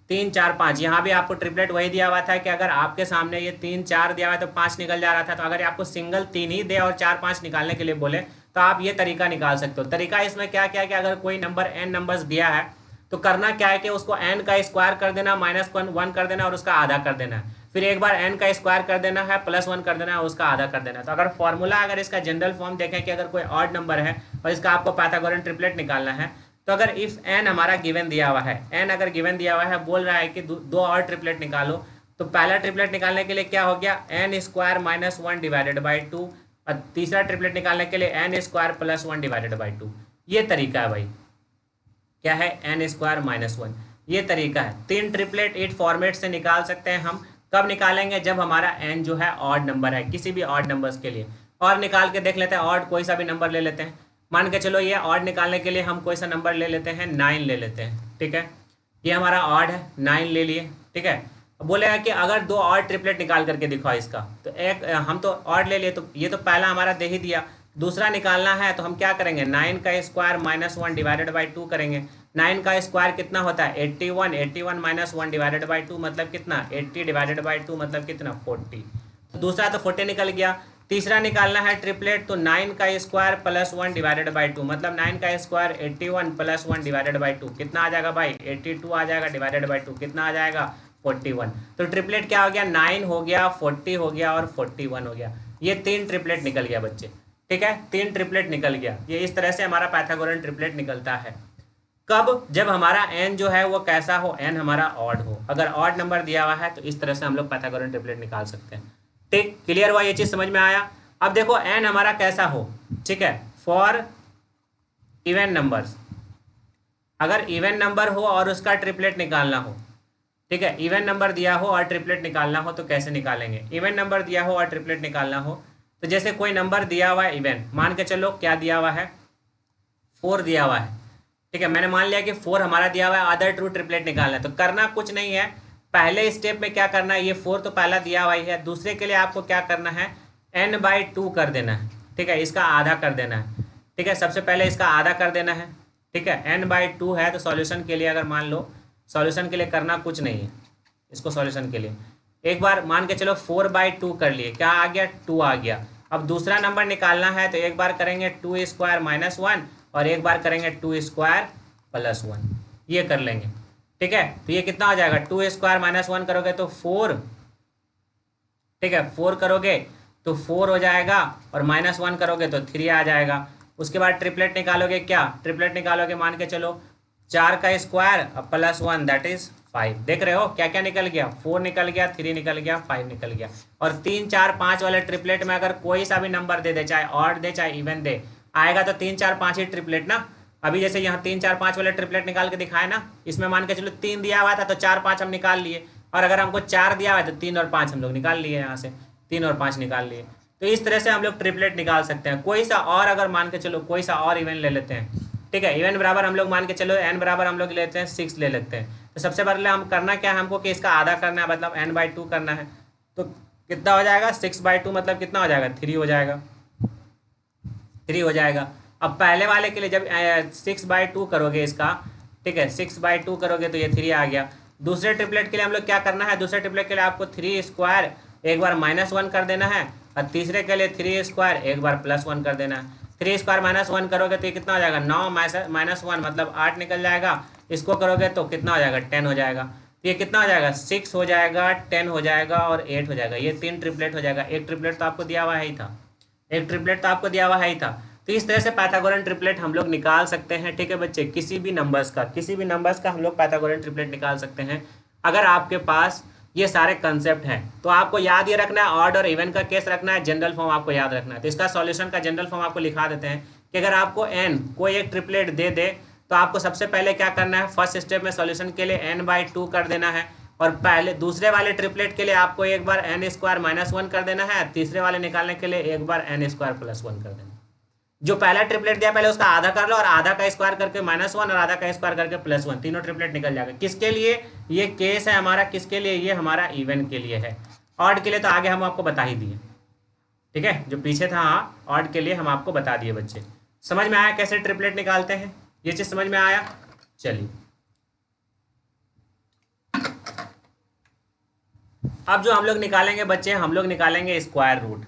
3, 4, 5। यहाँ भी आपको ट्रिपलेट वही दिया हुआ था कि अगर आपके सामने ये 3, 4 दिया हुआ है तो 5 निकल जा रहा था। तो अगर आपको सिंगल 3 ही दे और 4, 5 निकालने के लिए बोले तो आप ये तरीका निकाल सकते हो। तरीका इसमें क्या क्या है कि अगर कोई नंबर n नंबर्स दिया है तो करना क्या है कि उसको n का स्क्वायर कर देना, -1 कर देना और उसका आधा कर देना है, फिर एक बार n का स्क्वायर कर देना है, +1 कर देना है, उसका आधा कर देना है। तो अगर फॉर्मूला, अगर इसका जनरल फॉर्म देखें कि अगर कोई ऑड नंबर है और इसका आपको पाइथागोरन ट्रिपलेट निकालना है, तो अगर इफ n हमारा गिवन दिया हुआ है, n अगर गिवन दिया हुआ है, बोल रहा है कि 2 और ट्रिपलेट निकालो, तो पहला ट्रिपलेट निकालने के लिए क्या हो गया, n स्क्वायर -1 डिवाइडेड बाई 2, और तीसरा ट्रिपलेट निकालने के लिए n स्क्वायर +1 डिवाइडेड बाई 2। ये तरीका है भाई, क्या है, n स्क्वायर -1, ये तरीका है। 3 ट्रिपलेट 8 फॉर्मेट से निकाल सकते हैं हम। कब निकालेंगे, जब हमारा n जो है ऑड नंबर है, किसी भी ऑड नंबर्स के लिए। और निकाल के देख लेते हैं, ऑड कोई सा भी नंबर ले लेते हैं। मान के चलो ये ऑड निकालने के लिए हम कोई सा नंबर ले लेते हैं, 9 ले लेते हैं, ठीक है। ये हमारा ऑड है, 9 ले लिए, ठीक है। बोलेगा कि अगर 2 और ट्रिपलेट निकाल करके दिखाओ इसका, तो एक हम तो ऑड ले लिए, तो ये तो पहला हमारा दे ही दिया। दूसरा निकालना है तो हम क्या करेंगे, 9 का स्क्वायर -1 डिवाइडेड बाई 2 करेंगे। 9 का स्क्वायर कितना होता है 81, 81 -1 डिवाइडेड बाई 2 मतलब कितना 80 डिवाइडेड बाई 2 मतलब कितना 40। तो दूसरा तो 40 निकल गया। तीसरा निकालना है ट्रिपलेट, तो 9 का स्क्वायर +1 डिवाइडेड बाई 2, मतलब 9 का स्क्वायर 81 +1 डिवाइडेड बाई 2 कितना आ जाएगा भाई 82 आ जाएगा, डिवाइडेड बाई 2 कितना आ जाएगा 41। तो ट्रिपलेट क्या हो गया, 9 हो गया, 40 हो गया और 41 हो गया। ये 3 ट्रिपलेट निकल गया बच्चे, ठीक है, 3 ट्रिपलेट निकल गया। ये इस तरह से हमारा पाइथागोरन ट्रिपलेट निकलता है। कब? जब हमारा n जो है वो कैसा हो, n हमारा ऑड हो। अगर ऑड नंबर दिया हुआ है तो इस तरह से हम लोग पाइथागोरन ट्रिपलेट निकाल सकते हैं। ठीक, क्लियर हुआ, ये चीज समझ में आया। अब देखो n हमारा कैसा हो, ठीक है, फॉर इवन नंबर्स, अगर इवन नंबर हो और उसका ट्रिपलेट निकालना हो, ठीक है, इवन नंबर दिया हो और ट्रिपलेट निकालना हो तो कैसे निकालेंगे? इवन नंबर दिया हो और ट्रिपलेट निकालना हो तो जैसे कोई नंबर दिया हुआ है इवन, मान के चलो क्या दिया हुआ है, 4 दिया हुआ है, ठीक है, मैंने मान लिया कि 4 हमारा दिया हुआ है, अदर ट्रू ट्रिपलेट निकालना है। तो करना कुछ नहीं है, पहले स्टेप में क्या करना है, ये 4 तो पहला दिया हुआ ही है, दूसरे के लिए आपको क्या करना है, n/2 कर देना है, ठीक है, इसका आधा कर देना है, ठीक है, सबसे पहले इसका आधा कर देना है, ठीक है, n/2 है तो सॉल्यूशन के लिए, अगर मान लो सॉल्यूशन के लिए करना कुछ नहीं है, इसको सॉल्यूशन के लिए एक बार मान के चलो 4/2 कर लिए, क्या आ गया, 2 आ गया। अब दूसरा नंबर निकालना है तो एक बार करेंगे 2² - 1 और एक बार करेंगे 2² + 1, ये कर लेंगे, ठीक है। तो ये कितना हो जाएगा, 2² - 1 करोगे तो 4, ठीक है, 4 करोगे तो 4 हो जाएगा और -1 करोगे तो 3 आ जाएगा। उसके बाद ट्रिपलेट निकालोगे, क्या ट्रिपलेट निकालोगे, मान के चलो 4 का स्क्वायर + 1 दैट इज 5। देख रहे हो क्या क्या निकल गया, 4 निकल गया, 3 निकल गया, 5 निकल गया। और 3, 4, 5 वाले ट्रिपलेट में अगर कोई सा भी नंबर दे दे, चाहे ऑड दे चाहे इवन दे, आएगा तो 3, 4, 5 ही ट्रिपलेट ना। अभी जैसे यहाँ 3, 4, 5 वाले ट्रिपलेट निकाल के दिखाए ना, इसमें मान के चलो 3 दिया हुआ था तो 4, 5 हम निकाल लिए, और अगर हमको 4 दिया हुआ है तो 3 और 5 हम लोग निकाल लिए, यहाँ से 3 और 5 निकाल लिए। तो इस तरह से हम लोग ट्रिपलेट निकाल सकते हैं। कोई सा और अगर मान के चलो कोई सा और इवन ले लेते हैं, ठीक है, इवन बराबर हम लोग मान के चलो n बराबर हम लोग लेते हैं 6 ले लेते हैं। तो सबसे पहले हम करना क्या है, हमको कि इसका आधा करना है, मतलब n/2 करना है। तो कितना हो जाएगा, 6/2 मतलब कितना हो जाएगा, 3 हो जाएगा, 3 हो जाएगा। अब पहले वाले के लिए जब 6/2 करोगे इसका, ठीक है, 6/2 करोगे तो ये 3 आ गया। दूसरे ट्रिपलेट के लिए हम लोग क्या करना है, दूसरे ट्रिपलेट के लिए आपको 3² एक बार -1 कर देना है, और तीसरे के लिए 3² एक बार +1 कर देना है। 3² - 1 करोगे तो ये कितना हो जाएगा, 9 - 1 मतलब 8 निकल जाएगा। इसको करोगे तो कितना हो जाएगा, 10 हो जाएगा। तो ये कितना हो जाएगा, 6 हो जाएगा, 10 हो जाएगा और 8 हो जाएगा। ये 3 ट्रिपलेट हो जाएगा। एक ट्रिपलेट तो आपको दिया हुआ है ही था, एक ट्रिपलेट तो आपको दिया हुआ है ही था। तो इस तरह से पाइथागोरन ट्रिपलेट हम लोग निकाल सकते हैं, ठीक है बच्चे। किसी भी नंबर्स का हम लोग पाइथागोरन ट्रिपलेट निकाल सकते हैं। अगर आपके पास ये सारे कंसेप्ट हैं तो आपको याद ये रखना है, ऑड और इवन का केस रखना है, जनरल फॉर्म आपको याद रखना है। तो इसका सॉल्यूशन का जनरल फॉर्म आपको लिखा देते हैं कि अगर आपको n कोई एक ट्रिपलेट दे दे तो आपको सबसे पहले क्या करना है, फर्स्ट स्टेप में सॉल्यूशन के लिए n/2 कर देना है, और पहले दूसरे वाले ट्रिपलेट के लिए आपको एक बार n² - 1 कर देना है, तीसरे वाले निकालने के लिए एक बार n² + 1 कर देना है। जो पहला ट्रिपलेट दिया पहले उसका आधा कर लो, और आधा का स्क्वायर करके -1 और आधा का स्क्वायर करके +1, तीनों ट्रिपलेट निकल जाएगा। किसके लिए ये केस है हमारा, किसके लिए, ये हमारा इवन के लिए है। ऑड के लिए तो आगे हम आपको बता ही दिए, ठीक है, जो पीछे था ऑड के लिए हम आपको बता दिए बच्चे। समझ में आया कैसे ट्रिपलेट निकालते हैं, ये चीज समझ में आया। चलिए अब जो हम लोग निकालेंगे बच्चे, हम लोग निकालेंगे स्क्वायर रूट,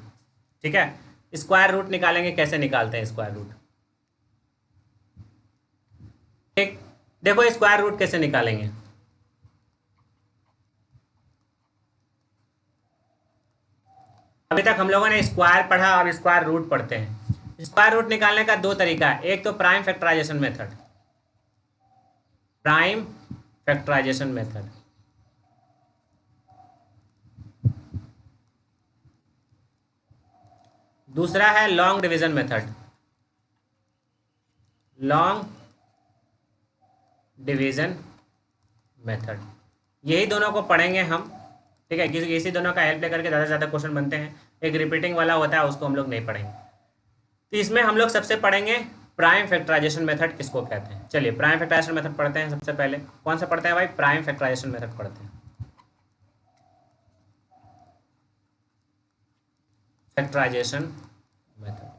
ठीक है। स्क्वायर रूट निकालेंगे, कैसे निकालते हैं स्क्वायर रूट, ठीक। देखो स्क्वायर रूट कैसे निकालेंगे, अभी तक हम लोगों ने स्क्वायर पढ़ा, अब स्क्वायर रूट पढ़ते हैं। स्क्वायर रूट निकालने का 2 तरीका है, एक तो prime factorization method, prime factorization method, दूसरा है long division method, long division method. यही दोनों को पढ़ेंगे हम, ठीक है, इसी दोनों का हेल्प लेकर के ज़्यादा से ज़्यादा क्वेश्चन बनते हैं। एक रिपीटिंग वाला होता है, उसको हम लोग नहीं पढ़ेंगे। तो इसमें हम लोग सबसे पढ़ेंगे प्राइम फैक्टराइजेशन मेथड किसको कहते हैं। चलिए प्राइम फैक्टराइजेशन मेथड पढ़ते हैं। सबसे पहले कौन सा पढ़ते हैं भाई, प्राइम फैक्टराइजेशन मेथड पढ़ते हैं। फैक्टराइजेशन मेथड,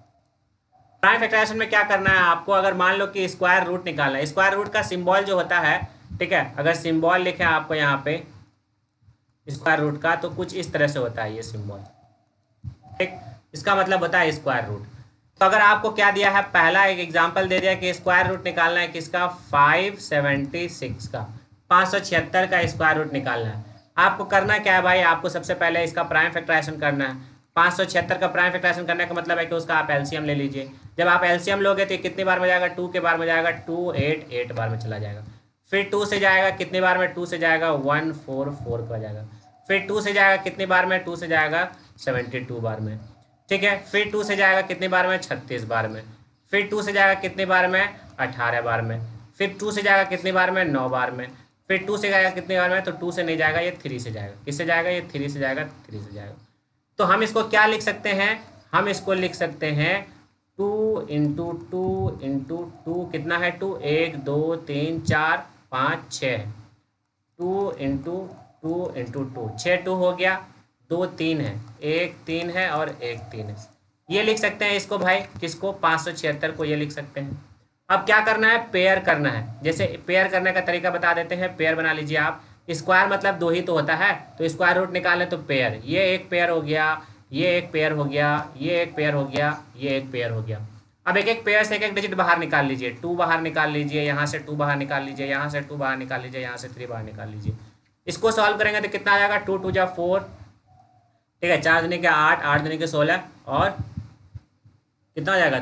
प्राइम फैक्टराइजेशन में क्या करना है आपको, अगर मान लो कि स्क्वायर रूट निकालना है, स्क्वायर रूट का सिंबल जो होता है, ठीक है, अगर सिंबल लिखे आपको यहाँ पे स्क्वायर रूट का, तो कुछ इस तरह से होता है ये सिंबल, ठीक। इसका मतलब होता है स्क्वायर रूट। तो अगर आपको क्या दिया है, पहला एक एग्जांपल दे दिया कि स्क्वायर रूट निकालना है किसका, 576 का, 576 का स्क्वायर रूट निकालना है। आपको करना क्या है भाई, आपको सबसे पहले इसका प्राइम फैक्टराइजेशन करना है। 576 का प्राइम फैक्टराइजेशन करने का मतलब है कि उसका आप एलसीएम ले लीजिए। जब आप एलसीएम लोगे तो कितनी बार में जाएगा, 2 के बार में जाएगा, 288 बार में चला जाएगा। फिर 2 से जाएगा कितनी बार में, 2 से जाएगा 144 का जाएगा। फिर 2 से जाएगा कितनी बार में, 2 से जाएगा 72 बार में, ठीक है। फिर 2 से जाएगा कितनी बार में, 36 बार में। फिर 2 से जाएगा कितनी बार में, 18 बार में। फिर 2 से जाएगा कितनी बार में, 9 बार में। फिर 2 से जाएगा कितनी बार में, तो 2 से नहीं जाएगा, ये 3 से जाएगा। किससे जाएगा, ये 3 से जाएगा, 3 से जाएगा। तो हम इसको क्या लिख सकते हैं, हम इसको लिख सकते हैं 2 इंटू 2 इंटू 2 कितना है 2, 1 2 3 4 5 6, 2 इंटू 2 इंटू 2, 6 2 हो गया, 2 3 है, 1 3 है और 1 3 है। ये लिख सकते हैं इसको भाई, किसको, 576 को ये लिख सकते हैं। अब क्या करना है, पेयर करना है। जैसे पेयर करने का तरीका बता देते हैं, पेयर बना लीजिए आप। स्क्वायर मतलब 2 ही तो होता है, तो स्क्वायर रूट निकालें तो पेयर, ये एक पेयर हो गया, ये एक पेयर हो गया, ये एक पेयर हो गया, ये एक पेयर हो गया। अब एक एक पेयर से एक एक डिजिट बाहर निकाल लीजिए, 2 बाहर निकाल लीजिए, यहाँ से 2 बाहर निकाल लीजिए, यहाँ से 2 बाहर निकाल लीजिए, यहाँ से 3 बाहर निकाल लीजिए। इसको सॉल्व करेंगे तो कितना आ जाएगा, 2 2 जा 4, ठीक है, 4 दूनी के 8, 8 दूनी के 16 और कितना हो जाएगा,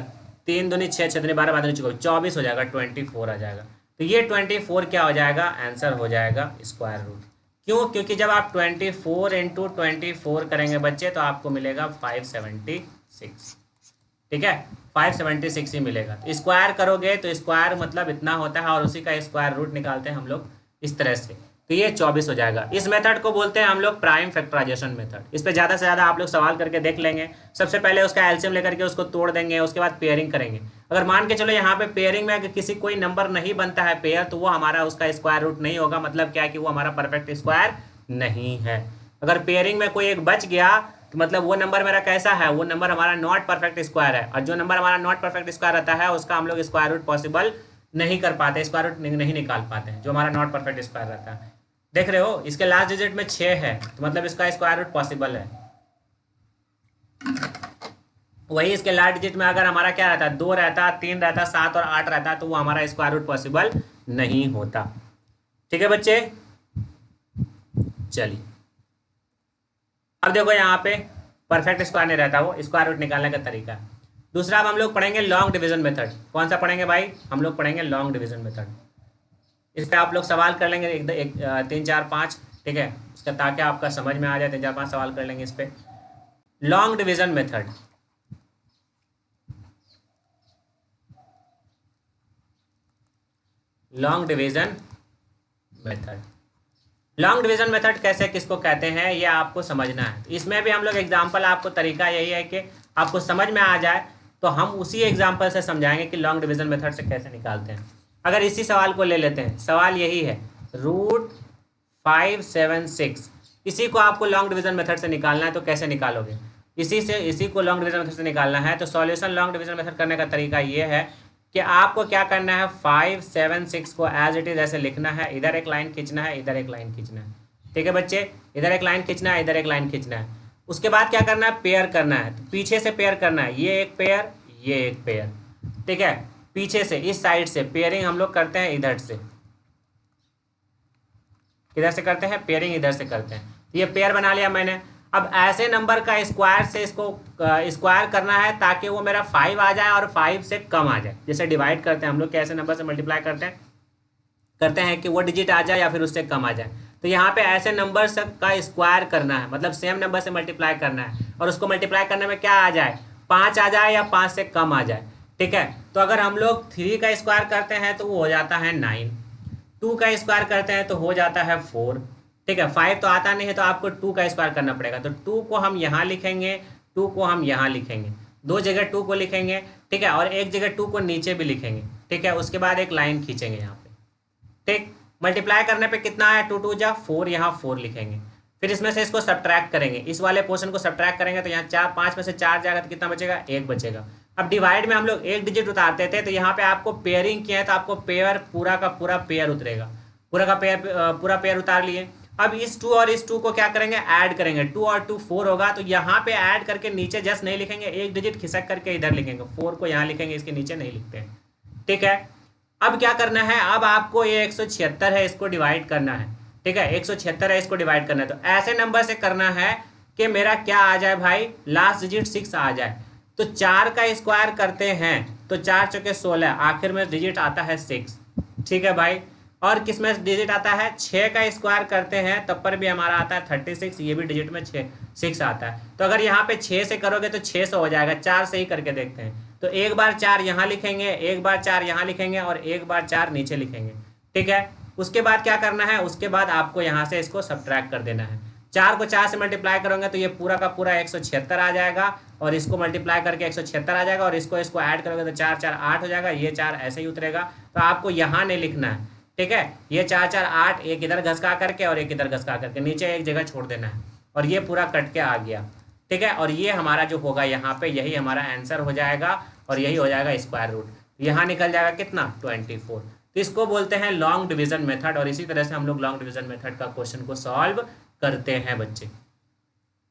3 दूनी 6, 6 दूनी 12, 12 दूनी 24 हो जाएगा, 24 आ जाएगा। तो ये 24 क्या हो जाएगा, आंसर हो जाएगा स्क्वायर रूट। क्यों, क्योंकि जब आप 24 इंटू 24 करेंगे बच्चे तो आपको मिलेगा 576, ठीक है, 576 ही मिलेगा। तो स्क्वायर करोगे तो स्क्वायर मतलब इतना होता है और उसी का स्क्वायर रूट निकालते हैं हम लोग इस तरह से, तो ये 24 हो जाएगा। इस मेथड को बोलते हैं हम लोग प्राइम फैक्टराइजेशन मेथड। इस पे ज़्यादा से ज़्यादा आप लोग सवाल करके देख लेंगे। सबसे पहले उसका एलसीएम लेकर के उसको तोड़ देंगे, उसके बाद पेयरिंग करेंगे। अगर मान के चलो यहाँ पे पेयरिंग में अगर किसी कोई नंबर नहीं बनता है पेयर, तो वो हमारा उसका स्क्वायर रूट नहीं होगा, मतलब क्या है कि वो हमारा परफेक्ट स्क्वायर नहीं है। अगर पेयरिंग में कोई एक बच गया तो मतलब वो नंबर मेरा कैसा है, वो नंबर हमारा नॉट परफेक्ट स्क्वायर है। और जो नंबर हमारा नॉट परफेक्ट स्क्वायर रहता है उसका हम लोग स्क्वायर रूट पॉसिबल नहीं कर पाते, स्क्वायर रूट नहीं निकाल पाते हैं, जो हमारा नॉट परफेक्ट स्क्वायर रहता है। देख रहे हो, इसके लास्ट डिजिट में 6 है, तो मतलब इसका स्क्वायर रूट पॉसिबल है। वही इसके लास्ट डिजिट में अगर हमारा क्या रहता, 2 रहता, 3 रहता, 7 और 8 रहता, तो वो हमारा स्क्वायर रूट पॉसिबल नहीं होता। ठीक है बच्चे, चलिए अब देखो यहाँ पे परफेक्ट स्क्वायर नहीं रहता, वो स्क्वायर रूट निकालने का तरीका है। दूसरा अब हम लोग पढ़ेंगे लॉन्ग डिवीजन मेथड। कौन सा पढ़ेंगे भाई, हम लोग पढ़ेंगे लॉन्ग डिवीजन मेथड। इस पर आप लोग सवाल कर लेंगे एक 3 4 5, ठीक है, उसका ताकि आपका समझ में आ जाए। 3 4 5 सवाल कर लेंगे इस पर। Long division method, long division method, long division method कैसे किसको कहते हैं ये आपको समझना है। इसमें भी हम लोग एग्जाम्पल, आपको तरीका यही है कि आपको समझ में आ जाए, तो हम उसी एग्जाम्पल से समझाएंगे कि लॉन्ग डिवीजन मेथड से कैसे निकालते हैं। अगर इसी सवाल को ले लेते हैं, सवाल यही है √576, इसी को आपको लॉन्ग डिवीजन मेथड से निकालना है, तो कैसे निकालोगे, इसी को लॉन्ग डिवीजन मेथड से निकालना है। तो सॉल्यूशन लॉन्ग डिवीजन मेथड करने का तरीका ये है कि आपको क्या करना है, 576 को एज इट इज ऐसे लिखना है, इधर एक लाइन खींचना है, इधर एक लाइन खींचना है, ठीक है बच्चे, इधर एक लाइन खींचना है, इधर एक लाइन खींचना है। उसके बाद क्या करना है, पेयर करना है, तो पीछे से पेयर करना है, ये एक पेयर, ये एक पेयर, ठीक है, पीछे से इस साइड से पेयरिंग हम लोग करते हैं, इधर से, किधर से करते हैं, पेयरिंग इधर से करते हैं। तो ये पेयर बना लिया मैंने। अब ऐसे नंबर का स्क्वायर से इसको स्क्वायर करना है ताकि वो मेरा 5 आ जाए और 5 से कम आ जाए। जैसे डिवाइड करते हैं हम लोग, कैसे नंबर से मल्टीप्लाई करते हैं कि वो डिजिट आ जाए या फिर उससे कम आ जाए। तो यहाँ पे ऐसे नंबर का स्क्वायर करना है, मतलब सेम नंबर से मल्टीप्लाई करना है, और उसको मल्टीप्लाई करने में क्या आ जाए, 5 आ जाए या 5 से कम आ जाए, ठीक है। तो अगर हम लोग 3 का स्क्वायर करते हैं तो वो हो जाता है 9, 2 का स्क्वायर करते हैं तो हो जाता है 4, ठीक है। 5 तो आता नहीं है तो आपको 2 का स्क्वायर करना पड़ेगा। तो 2 को हम यहाँ लिखेंगे, 2 को हम यहाँ लिखेंगे, 2 जगह 2 को लिखेंगे, ठीक है, और एक जगह 2 को नीचे भी लिखेंगे, ठीक है। उसके बाद एक लाइन खींचेंगे यहाँ पे, ठीक। मल्टीप्लाई करने पे कितना आया, 2 2 जा 4, यहाँ 4 लिखेंगे। फिर इसमें से इसको सब्ट्रैक्ट करेंगे, इस वाले पोर्शन को सब्ट्रैक्ट करेंगे तो यहाँ 4, 5 में से 4 जाएगा तो कितना बचेगा, 1 बचेगा। अब डिवाइड में हम लोग एक डिजिट उतारते थे, तो यहाँ पे आपको पेयरिंग किया है तो आपको पेयर पूरा का पूरा पेयर उतरेगा, पूरा पेयर उतार लिए। अब इस 2 और इस 2 को क्या करेंगे, ऐड करेंगे, 2 और 2 4 होगा, तो यहाँ पे ऐड करके नीचे जस्ट नहीं लिखेंगे, एक डिजिट खिसक करके इधर लिखेंगे, 4 को यहाँ लिखेंगे, इसके नीचे नहीं लिखते हैं, ठीक है। अब क्या करना है, अब आपको ये 176 है, इसको डिवाइड करना है, ठीक है, 176 है, इसको डिवाइड करना है। तो ऐसे नंबर से करना है कि मेरा क्या आ जाए भाई, लास्ट डिजिट 6 आ जाए। तो 4 का स्क्वायर करते हैं तो 4 चौके 16, आखिर में डिजिट आता है 6। ठीक है भाई। और किस में डिजिट आता है, 6 का स्क्वायर करते हैं तब पर भी हमारा आता है 36, ये भी डिजिट में 6 आता है। तो अगर यहाँ पे 6 से करोगे तो 600 हो जाएगा। 4 से ही करके देखते हैं। तो एक बार 4 यहाँ लिखेंगे, एक बार 4 यहाँ लिखेंगे और एक बार 4 नीचे लिखेंगे। ठीक है। उसके बाद क्या करना है, उसके बाद आपको यहाँ से इसको सब्ट्रैक्ट कर देना है। 4 को 4 से मल्टीप्लाई करोगे तो ये पूरा का पूरा 176 आ जाएगा, और इसको मल्टीप्लाई करके 176 आ जाएगा, और इसको ऐड करोगे तो 4 4 8 हो जाएगा। ये 4 ऐसे ही उतरेगा। तो आपको यहाँ नहीं लिखना है। ठीक है। ये 4 4 8, एक इधर घसका करके और एक इधर घसका करके नीचे एक जगह छोड़ देना है, और ये पूरा कट के आ गया। ठीक है। और ये हमारा जो होगा यहाँ पे, यही हमारा आंसर हो जाएगा, और यही हो जाएगा स्क्वायर रूट। यहाँ निकल जाएगा कितना, 24। तो इसको बोलते हैं लॉन्ग डिवीजन मेथड, और इसी तरह से हम लोग लॉन्ग डिवीजन मेथड का क्वेश्चन को सॉल्व करते हैं बच्चे।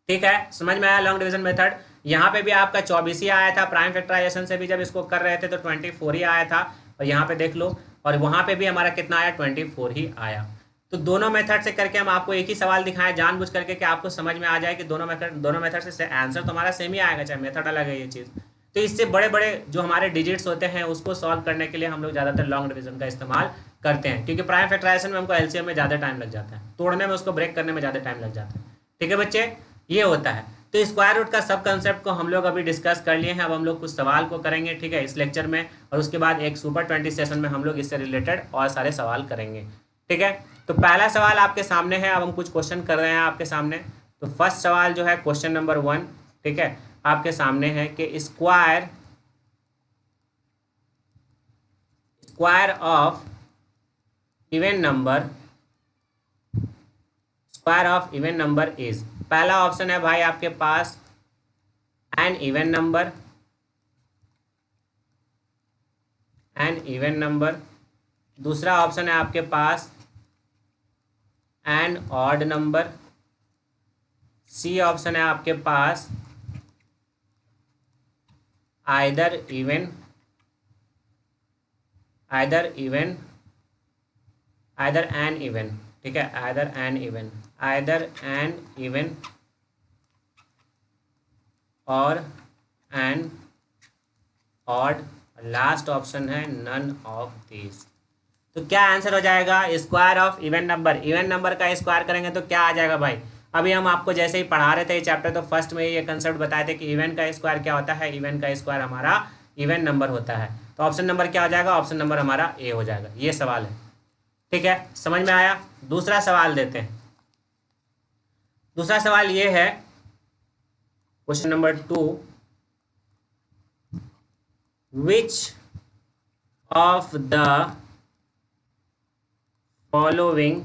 ठीक है, समझ में आया लॉन्ग डिवीजन मेथड। यहाँ पे भी आपका 24 ही आया था, प्राइम फैक्टराइजेशन से भी जब इसको कर रहे थे तो 24 ही आया था, और यहाँ पे देख लो, और वहाँ पे भी हमारा कितना आया, 24 ही आया। तो दोनों मेथड से करके हम आपको एक ही सवाल दिखाएं जानबूझ करके, कि आपको समझ में आ जाए कि दोनों मेथड से आंसर तो हमारा सेम ही आएगा, चाहे मेथड अलग है ये चीज़। तो इससे बड़े बड़े जो हमारे डिजिट्स होते हैं उसको सॉल्व करने के लिए हम लोग ज़्यादातर लॉन्ग डिवीजन का इस्तेमाल करते हैं, क्योंकि प्राइम फैक्टराइजेशन में हमको एलसीएम में ज़्यादा टाइम लग जाता है, तोड़ने में उसको ब्रेक करने में ज़्यादा टाइम लग जाता है। ठीक है बच्चे, ये होता है। तो स्क्वायर रूट का सब कंसेप्ट को हम लोग अभी डिस्कस कर लिए हैं। अब हम लोग कुछ सवाल को करेंगे, ठीक है, इस लेक्चर में, और उसके बाद एक सुपर 20 सेशन में हम लोग इससे रिलेटेड और सारे सवाल करेंगे। ठीक है। तो पहला सवाल आपके सामने है, अब हम कुछ क्वेश्चन कर रहे हैं आपके सामने। तो फर्स्ट सवाल जो है क्वेश्चन नंबर 1, ठीक है, आपके सामने है कि square of even number is. पहला ऑप्शन है भाई आपके पास एन इवन नंबर। दूसरा ऑप्शन है आपके पास an odd number. C option है आपके पास either even either an even. ठीक है, आइदर एन इवन और एन ऑड। लास्ट ऑप्शन है नन ऑफ दिस। तो क्या आंसर हो जाएगा, स्क्वायर ऑफ इवन नंबर का स्क्वायर करेंगे तो क्या आ जाएगा भाई। अभी हम आपको जैसे ही पढ़ा रहे थे ये चैप्टर, तो फर्स्ट में ये कंसेप्ट बताए थे कि इवन का स्क्वायर क्या होता है। इवन का स्क्वायर हमारा इवन नंबर होता है। तो ऑप्शन नंबर क्या हो जाएगा, ऑप्शन नंबर हमारा ए हो जाएगा। ये सवाल है। ठीक है, समझ में आया। दूसरा सवाल देते हैं। दूसरा सवाल ये है, question number 2, which of the following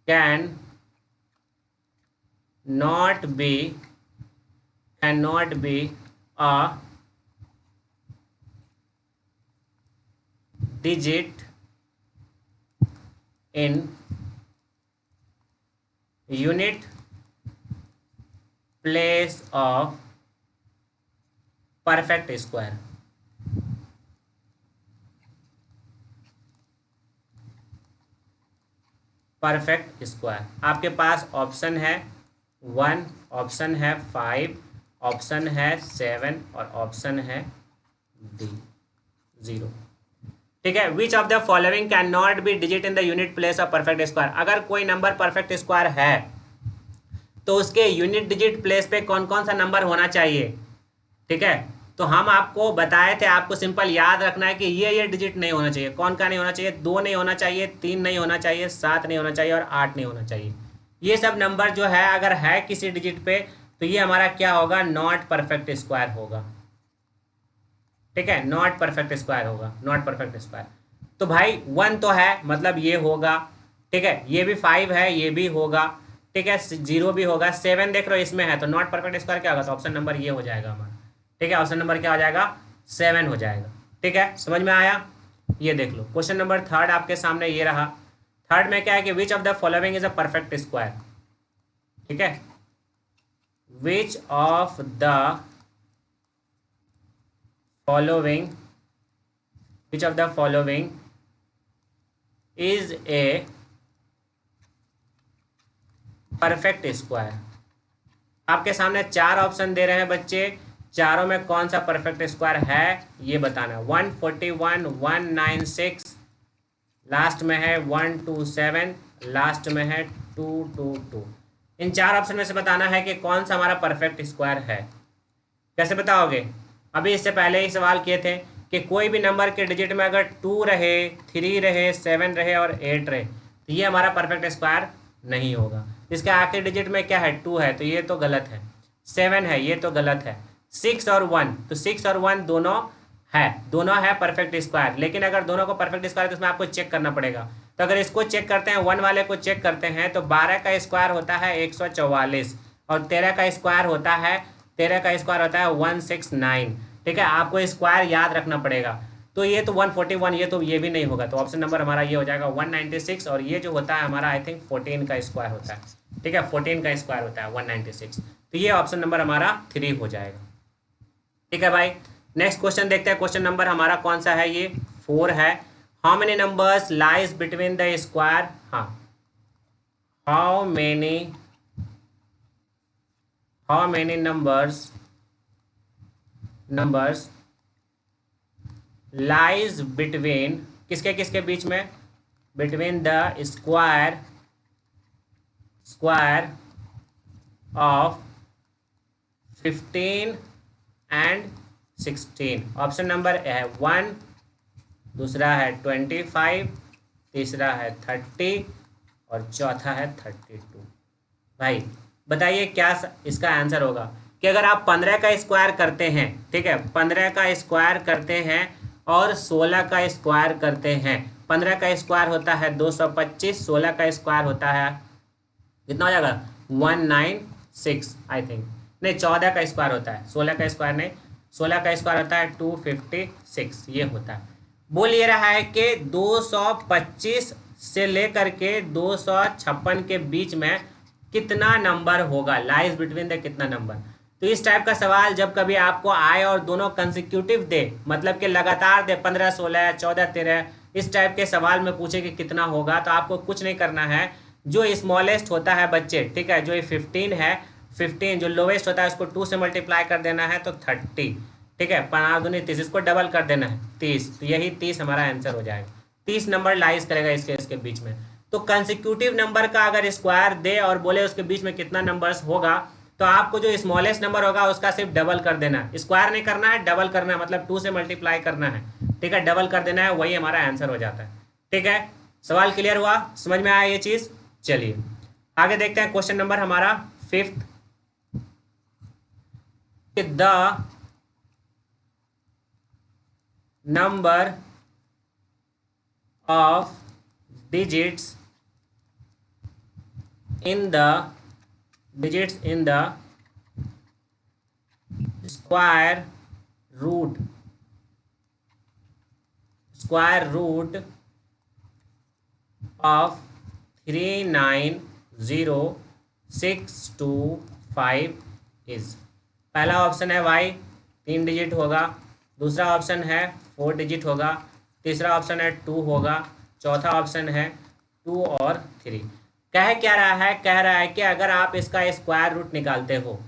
cannot be a digit in unit place of perfect square। Perfect square आपके पास ऑप्शन है 1, ऑप्शन है 5, ऑप्शन है 7 और ऑप्शन है डी 0। ठीक है, which of the following can not be digit in the unit place of perfect square. अगर कोई नंबर परफेक्ट स्क्वायर है तो उसके यूनिट डिजिट प्लेस पे कौन कौन सा नंबर होना चाहिए। ठीक है, तो हम आपको बताए थे, आपको सिंपल याद रखना है कि ये डिजिट नहीं होना चाहिए। कौन का नहीं होना चाहिए, 2 नहीं होना चाहिए, 3 नहीं होना चाहिए, 7 नहीं होना चाहिए और 8 नहीं होना चाहिए। ये सब नंबर जो है अगर है किसी डिजिट पे तो ये हमारा क्या होगा, नॉट परफेक्ट स्क्वायर होगा। ठीक है, नॉट परफेक्ट स्क्वायर होगा, नॉट परफेक्ट स्क्वायर। तो भाई 1 तो है, मतलब ये होगा। ठीक है, ये भी 5 है, ये भी होगा। ठीक है, 0 भी होगा, 7 देख रहे हो इसमें है, तो नॉट परफेक्ट स्क्वायर क्या होगा, तो ऑप्शन नंबर ये हो जाएगा हमारा। ठीक है, ऑप्शन नंबर क्या हो जाएगा, 7 हो जाएगा। ठीक है, समझ में आया। ये देख लो, क्वेश्चन नंबर 3 आपके सामने ये रहा। थर्ड में क्या है कि which of the following is a perfect square. ठीक है, which of the following is a perfect square. आपके सामने चार ऑप्शन दे रहे हैं बच्चे, चारों में कौन सा परफेक्ट स्क्वायर है ये बताना। 141, 196, लास्ट में है 127, लास्ट में है 222। इन चार ऑप्शन में से बताना है कि कौन सा हमारा परफेक्ट स्क्वायर है। कैसे बताओगे? अभी इससे पहले ही सवाल किए थे कि कोई भी नंबर के डिजिट में अगर 2 रहे, 3 रहे, 7 रहे और 8 रहे तो ये हमारा परफेक्ट स्क्वायर नहीं होगा। इसके आखिरी डिजिट में क्या है? 2 है तो ये तो गलत है। 7 है ये तो गलत है। 6 और 1 तो 6 और 1 दोनों है परफेक्ट स्क्वायर। लेकिन अगर दोनों को परफेक्ट स्क्वायर तो इसमें आपको चेक करना पड़ेगा। तो अगर इसको चेक करते हैं, 1 वाले को चेक करते हैं तो 12 का स्क्वायर होता है 144 और 13 का स्क्वायर होता है 169। ठीक है, आपको स्क्वायर याद रखना पड़ेगा। तो ये तो 141, ये भी नहीं होगा। तो ऑप्शन नंबर हमारा ये हो जाएगा 196 और ये जो होता है हमारा आई थिंक 14 का स्क्वायर होता है। ठीक है, 14 का स्क्वायर होता है 196। तो ये ऑप्शन नंबर हमारा 3 हो जाएगा। ठीक है भाई, नेक्स्ट क्वेश्चन देखते हैं। क्वेश्चन नंबर हमारा कौन सा है? ये 4 है। How many numbers lies between the square, हाँ, how many numbers lies between, किसके किसके बीच में? Between the square of 15 and 16। Option number है 1, दूसरा है 25, तीसरा है 30 और चौथा है 32। भाई बताइए क्या इसका आंसर होगा? कि अगर आप 15 का स्क्वायर करते हैं, ठीक है, 15 का स्क्वायर करते हैं और 16 का स्क्वायर करते हैं। 15 का स्क्वायर होता है 225, 16 का स्क्वायर होता है कितना हो जाएगा? 196 आई थिंक। नहीं, 14 का स्क्वायर होता है, 16 का स्क्वायर नहीं, 16 का स्क्वायर होता है 256, ये होता है। बोल ये रहा है कि 225 से लेकर के 256 के बीच में कितना नंबर होगा, लाइज बिटवीन द कितना नंबर। तो इस टाइप का सवाल जब कभी आपको आए और दोनों कंसेक्यूटिव दे, मतलब कि लगातार दे, 15 16 14 13, इस टाइप के सवाल में पूछे कि कितना होगा, तो आपको कुछ नहीं करना है। जो स्मॉलेस्ट होता है बच्चे, ठीक है, जो ये 15 है, 15 जो लोवेस्ट होता है उसको 2 से मल्टीप्लाई कर देना है तो 30। ठीक है, 5 दूनी 30, इसको डबल कर देना है 30, तो यही 30 हमारा आंसर हो जाएगा। 30 नंबर लाइज करेगा इसके बीच में। तो कंसेक्यूटिव नंबर का अगर स्क्वायर दे और बोले उसके बीच में कितना नंबर्स होगा, तो आपको जो स्मॉलेस्ट नंबर होगा उसका सिर्फ डबल कर देना है। स्क्वायर नहीं करना है, डबल करना है, मतलब 2 से मल्टीप्लाई करना है। ठीक है, डबल कर देना है, वही हमारा आंसर हो जाता है। ठीक है, सवाल क्लियर हुआ? समझ में आया ये चीज? चलिए आगे देखते हैं। क्वेश्चन नंबर हमारा 5th, the number of digits in the square root of 390,625 is। पहला ऑप्शन है भाई 3 डिजिट होगा, दूसरा ऑप्शन है 4 डिजिट होगा, तीसरा ऑप्शन है 2 होगा, चौथा ऑप्शन है 2 और 3। कह क्या रहा है? कह रहा है कि अगर आप इसका स्क्वायर रूट निकालते हो,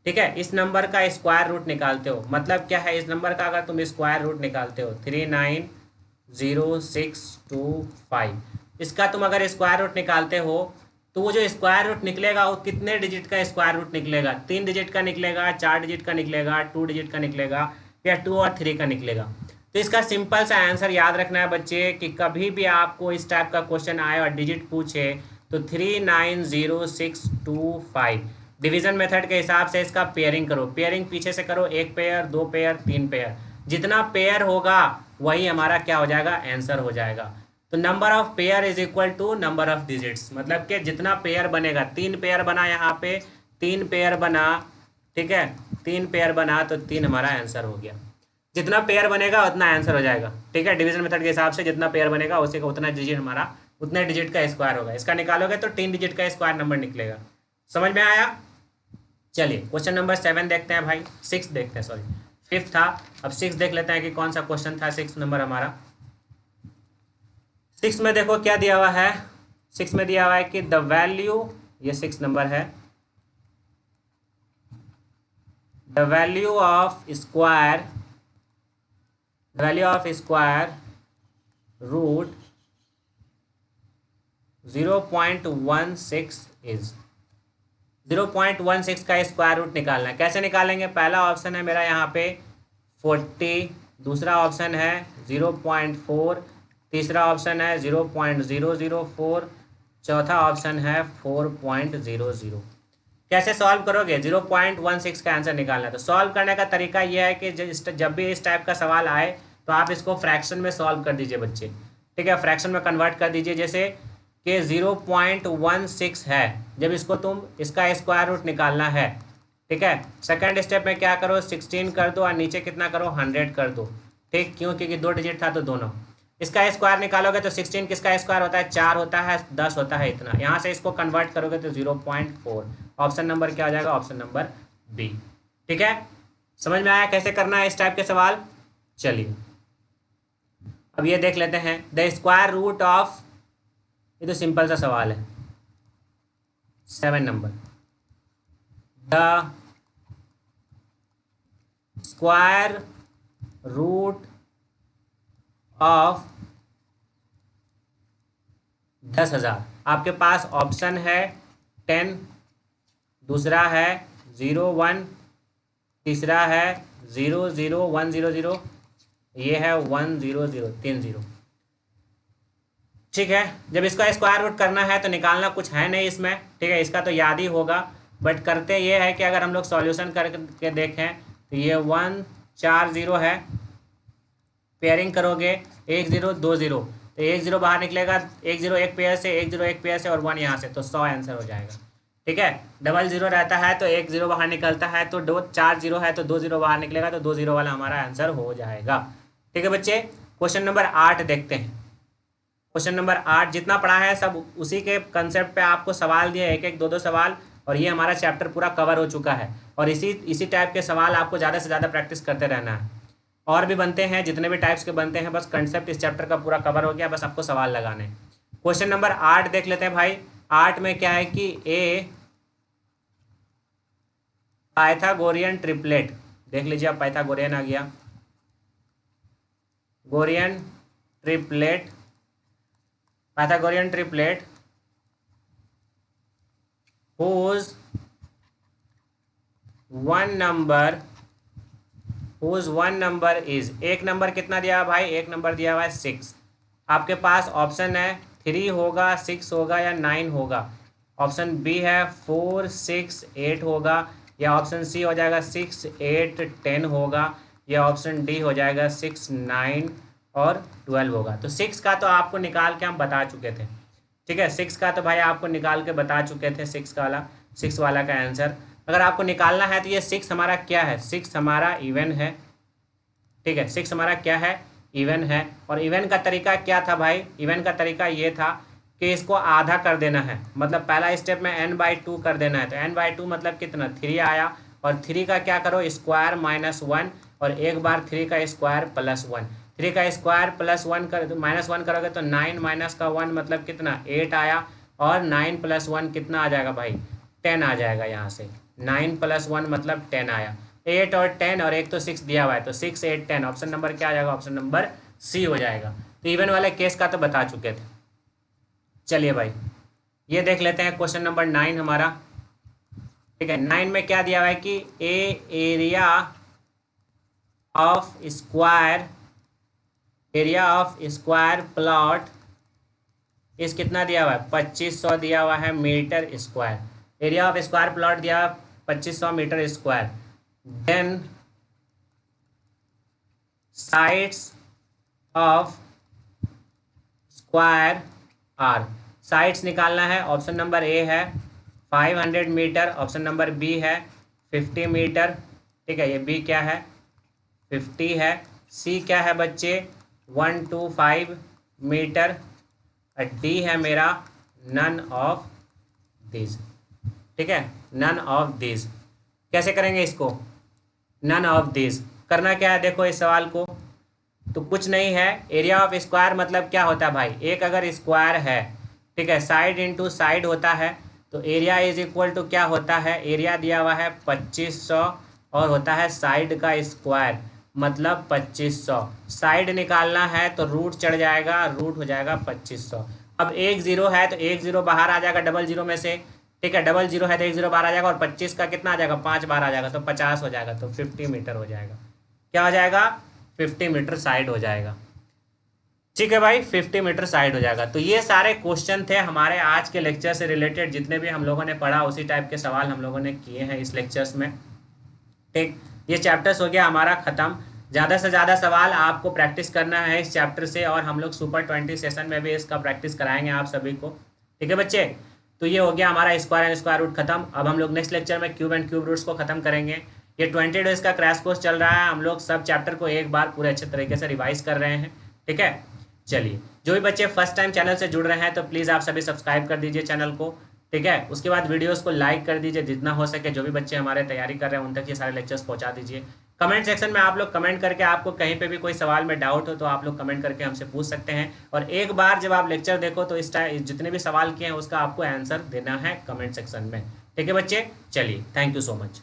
ठीक है, इस नंबर का स्क्वायर रूट निकालते हो, मतलब क्या है, इस नंबर का अगर तुम स्क्वायर रूट निकालते हो 390,625, इसका तुम अगर स्क्वायर रूट निकालते हो तो वो जो स्क्वायर रूट निकलेगा वो कितने डिजिट का स्क्वायर रूट निकलेगा? 3 डिजिट का निकलेगा, 4 डिजिट का निकलेगा, 2 डिजिट का निकलेगा या 2 और 3 का निकलेगा? तो इसका सिंपल सा आंसर याद रखना है बच्चे कि कभी भी आपको इस टाइप का क्वेश्चन आए और डिजिट पूछे तो 390,625 डिवीजन मेथड के हिसाब से इसका पेयरिंग करो। पेयरिंग पीछे से करो, 1 पेयर, 2 पेयर, 3 पेयर, जितना पेयर होगा वही हमारा क्या हो जाएगा? आंसर हो जाएगा। तो number of pair is equal to number of digits, मतलब कि जितना पेयर बनेगा, 3 पेयर बना, यहाँ पे 3 पेयर बना, ठीक है, 3 पेयर बना तो 3 हमारा आंसर हो गया। जितना पेयर बनेगा उतना आंसर हो जाएगा। ठीक है, डिवीजन मेथड के हिसाब से जितना पेयर बनेगा उसी का उतना डिजिट हमारा, उतने डिजिट का स्क्वायर होगा। इसका निकालोगे तो 3 डिजिट का स्क्वायर नंबर निकलेगा। समझ में आया? चलिए क्वेश्चन नंबर 7 देखते हैं भाई, 6 देखते हैं, सॉरी 5th था, अब 6 देख लेते हैं कि कौन सा क्वेश्चन था। 6 नंबर हमारा 6 में देखो क्या दिया हुआ है, 6 में दिया हुआ है कि द वैल्यू, ये 6 नंबर है, the value of square, value of square root 0.16 is 0.16 का स्क्वायर रूट निकालना है। कैसे निकालेंगे? पहला ऑप्शन है मेरा यहाँ पे 40, दूसरा ऑप्शन है 0.4, तीसरा ऑप्शन है 0.004, चौथा ऑप्शन है 4.00। कैसे सॉल्व करोगे? 0.16 का आंसर निकालना है। तो सॉल्व करने का तरीका यह है कि जब भी इस टाइप का सवाल आए तो आप इसको फ्रैक्शन में सॉल्व कर दीजिए बच्चे, ठीक है, फ्रैक्शन में कन्वर्ट कर दीजिए। जैसे कि 0.16 है, जब इसको तुम इसका स्क्वायर रूट निकालना है, ठीक है, सेकंड स्टेप में क्या करो, 16 कर दो और नीचे कितना करो, 100 कर दो, ठीक, क्यों? क्योंकि 2 डिजिट था तो दोनों। इसका स्क्वायर निकालोगे तो 16 किसका स्क्वायर होता है, 4 होता है, 10 होता है, इतना। यहाँ से इसको कन्वर्ट करोगे तो 0.4। ऑप्शन नंबर क्या हो जाएगा? Option number B. ठीक है, समझ में आया कैसे करना है इस टाइप के सवाल? चलिए अब ये देख लेते हैं, द स्क्वायर रूट ऑफ, ये तो सिंपल सा सवाल है, 7 number, the square root of 10,000। आपके पास ऑप्शन है 10, दूसरा है 01, तीसरा है 00100, ये है 10030। ठीक है, जब इसका स्क्वायर रूट करना है तो निकालना कुछ है नहीं इसमें, ठीक है, इसका तो याद ही होगा, बट करते ये है कि अगर हम लोग सॉल्यूशन करके देखें तो ये 1 4 0 है, पेयरिंग करोगे 1 0 2 0, तो 1 0 बाहर निकलेगा, 1 0 एक पेयर से, 1 0 एक पेयर से और 1 यहाँ से, तो 100 आंसर हो जाएगा। ठीक है, डबल 0 रहता है तो 1 0 बाहर निकलता है, तो 4 0 है तो 2 0 बाहर निकलेगा, तो 2 0 वाला हमारा आंसर हो जाएगा। ठीक है बच्चे, क्वेश्चन नंबर 8 देखते हैं। क्वेश्चन नंबर 8 जितना पढ़ा है सब उसी के कंसेप्ट पे आपको सवाल दिए, एक एक दो सवाल, और ये हमारा चैप्टर पूरा कवर हो चुका है। और इसी टाइप के सवाल आपको ज़्यादा से ज़्यादा प्रैक्टिस करते रहना है। और भी बनते हैं, जितने भी टाइप्स के बनते हैं, बस कंसेप्ट इस चैप्टर का पूरा कवर हो गया, बस आपको सवाल लगाने। क्वेश्चन नंबर 8 देख लेते हैं भाई। 8 में क्या है कि ए पाइथागोरियन ट्रिपलेट, देख लीजिए अब पाइथागोरियन आ गया, gorean triplet, Pythagorean triplet whose one number is, एक नंबर कितना दिया है भाई? एक नंबर दिया हुआ है 6। आपके पास ऑप्शन है 3 होगा, 6 होगा या 9 होगा। ऑप्शन बी है 4 6 8 होगा, या ऑप्शन सी हो जाएगा 6 8 10 होगा, या ऑप्शन डी हो जाएगा 6 9 और 12 होगा। तो 6 का तो आपको निकाल के हम बता चुके थे, ठीक है, 6 का तो भाई आपको निकाल के बता चुके थे, 6 वाला का आंसर। अगर आपको निकालना है तो ये 6 हमारा क्या है? 6 हमारा इवन है, ठीक है, 6 हमारा क्या है? इवन है। और इवन का तरीका क्या था भाई? इवन का तरीका ये था कि इसको आधा कर देना है, मतलब पहला स्टेप में n/2 कर देना है। तो n/2 मतलब कितना? 3 आया, और 3 का क्या करो? स्क्वायर -1, और एक बार 3 का स्क्वायर +1। 3 का स्क्वायर +1 कर -1 करोगे तो 9 माइनस का 1 मतलब कितना? 8 आया, और 9 + 1 कितना आ जाएगा भाई? 10 आ जाएगा। यहाँ से 9 + 1 मतलब 10 आया। 8 और 10 और एक तो 6 दिया हुआ है, तो 6 8 10, ऑप्शन नंबर क्या आ जाएगा? ऑप्शन नंबर सी हो जाएगा। तो इवन वाले केस का तो बता चुके थे। चलिए भाई ये देख लेते हैं क्वेश्चन नंबर 9 हमारा, ठीक है। 9 में क्या दिया हुआ है कि एरिया ऑफ स्क्वायर प्लॉट इस कितना दिया हुआ है? 2500 दिया हुआ है metre square. Area of square plot दिया हुआ 2500 metre square. Then sides of square are, sides निकालना है। ऑप्शन नंबर ए है 500 मीटर, ऑप्शन नंबर बी है 50 मीटर, ठीक है, ये बी क्या है? 50 है। सी क्या है बच्चे? 125 मीटर, और डी है मेरा नन ऑफ दिस, ठीक है, नन ऑफ दिस। कैसे करेंगे इसको? नन ऑफ दिस करना क्या है? देखो इस सवाल को, तो कुछ नहीं है, एरिया ऑफ स्क्वायर मतलब क्या होता है भाई, एक अगर स्क्वायर है, ठीक है, साइड इंटू साइड होता है, तो एरिया इज इक्वल टू क्या होता है, एरिया दिया हुआ है 2500 और होता है साइड का स्क्वायर मतलब 2500। साइड निकालना है तो रूट चढ़ जाएगा, रूट हो जाएगा 2500। अब एक जीरो है तो एक जीरो बाहर आ जाएगा डबल जीरो में से, ठीक है, डबल जीरो है तो एक जीरो बाहर आ जाएगा और 25 का कितना आ जाएगा, 5 बाहर आ जाएगा तो 50 हो जाएगा, तो 50 मीटर हो जाएगा। क्या हो जाएगा, 50 मीटर साइड हो जाएगा। ठीक है भाई, 50 मीटर साइड हो जाएगा। तो ये सारे क्वेश्चन थे हमारे आज के लेक्चर से रिलेटेड, जितने भी हम लोगों ने पढ़ा उसी टाइप के सवाल हम लोगों ने किए हैं इस लेक्चर्स में। ठीक, ये चैप्टर्स हो गया हमारा ख़त्म। ज़्यादा से ज़्यादा सवाल आपको प्रैक्टिस करना है इस चैप्टर से, और हम लोग सुपर 20 सेशन में भी इसका प्रैक्टिस कराएंगे आप सभी को। ठीक है बच्चे, तो ये हो गया हमारा स्क्वायर एंड स्क्वायर रूट खत्म। अब हम लोग नेक्स्ट लेक्चर में क्यूब एंड क्यूब रूट्स को खत्म करेंगे। ये 20 डेज का क्रैश कोर्स चल रहा है, हम लोग सब चैप्टर को एक बार पूरे अच्छे तरीके से रिवाइज कर रहे हैं। ठीक है, चलिए, जो भी बच्चे फर्स्ट टाइम चैनल से जुड़ रहे हैं तो प्लीज़ आप सभी सब्सक्राइब कर दीजिए चैनल को। ठीक है, उसके बाद वीडियोस को लाइक कर दीजिए जितना हो सके। जो भी बच्चे हमारे तैयारी कर रहे हैं उन तक ये सारे लेक्चर्स पहुंचा दीजिए। कमेंट सेक्शन में आप लोग कमेंट करके, आपको कहीं पे भी कोई सवाल में डाउट हो तो आप लोग कमेंट करके हमसे पूछ सकते हैं। और एक बार जब आप लेक्चर देखो तो इस टाइम जितने भी सवाल किए हैं उसका आपको आंसर देना है कमेंट सेक्शन में। ठीक है बच्चे, चलिए, थैंक यू सो मच।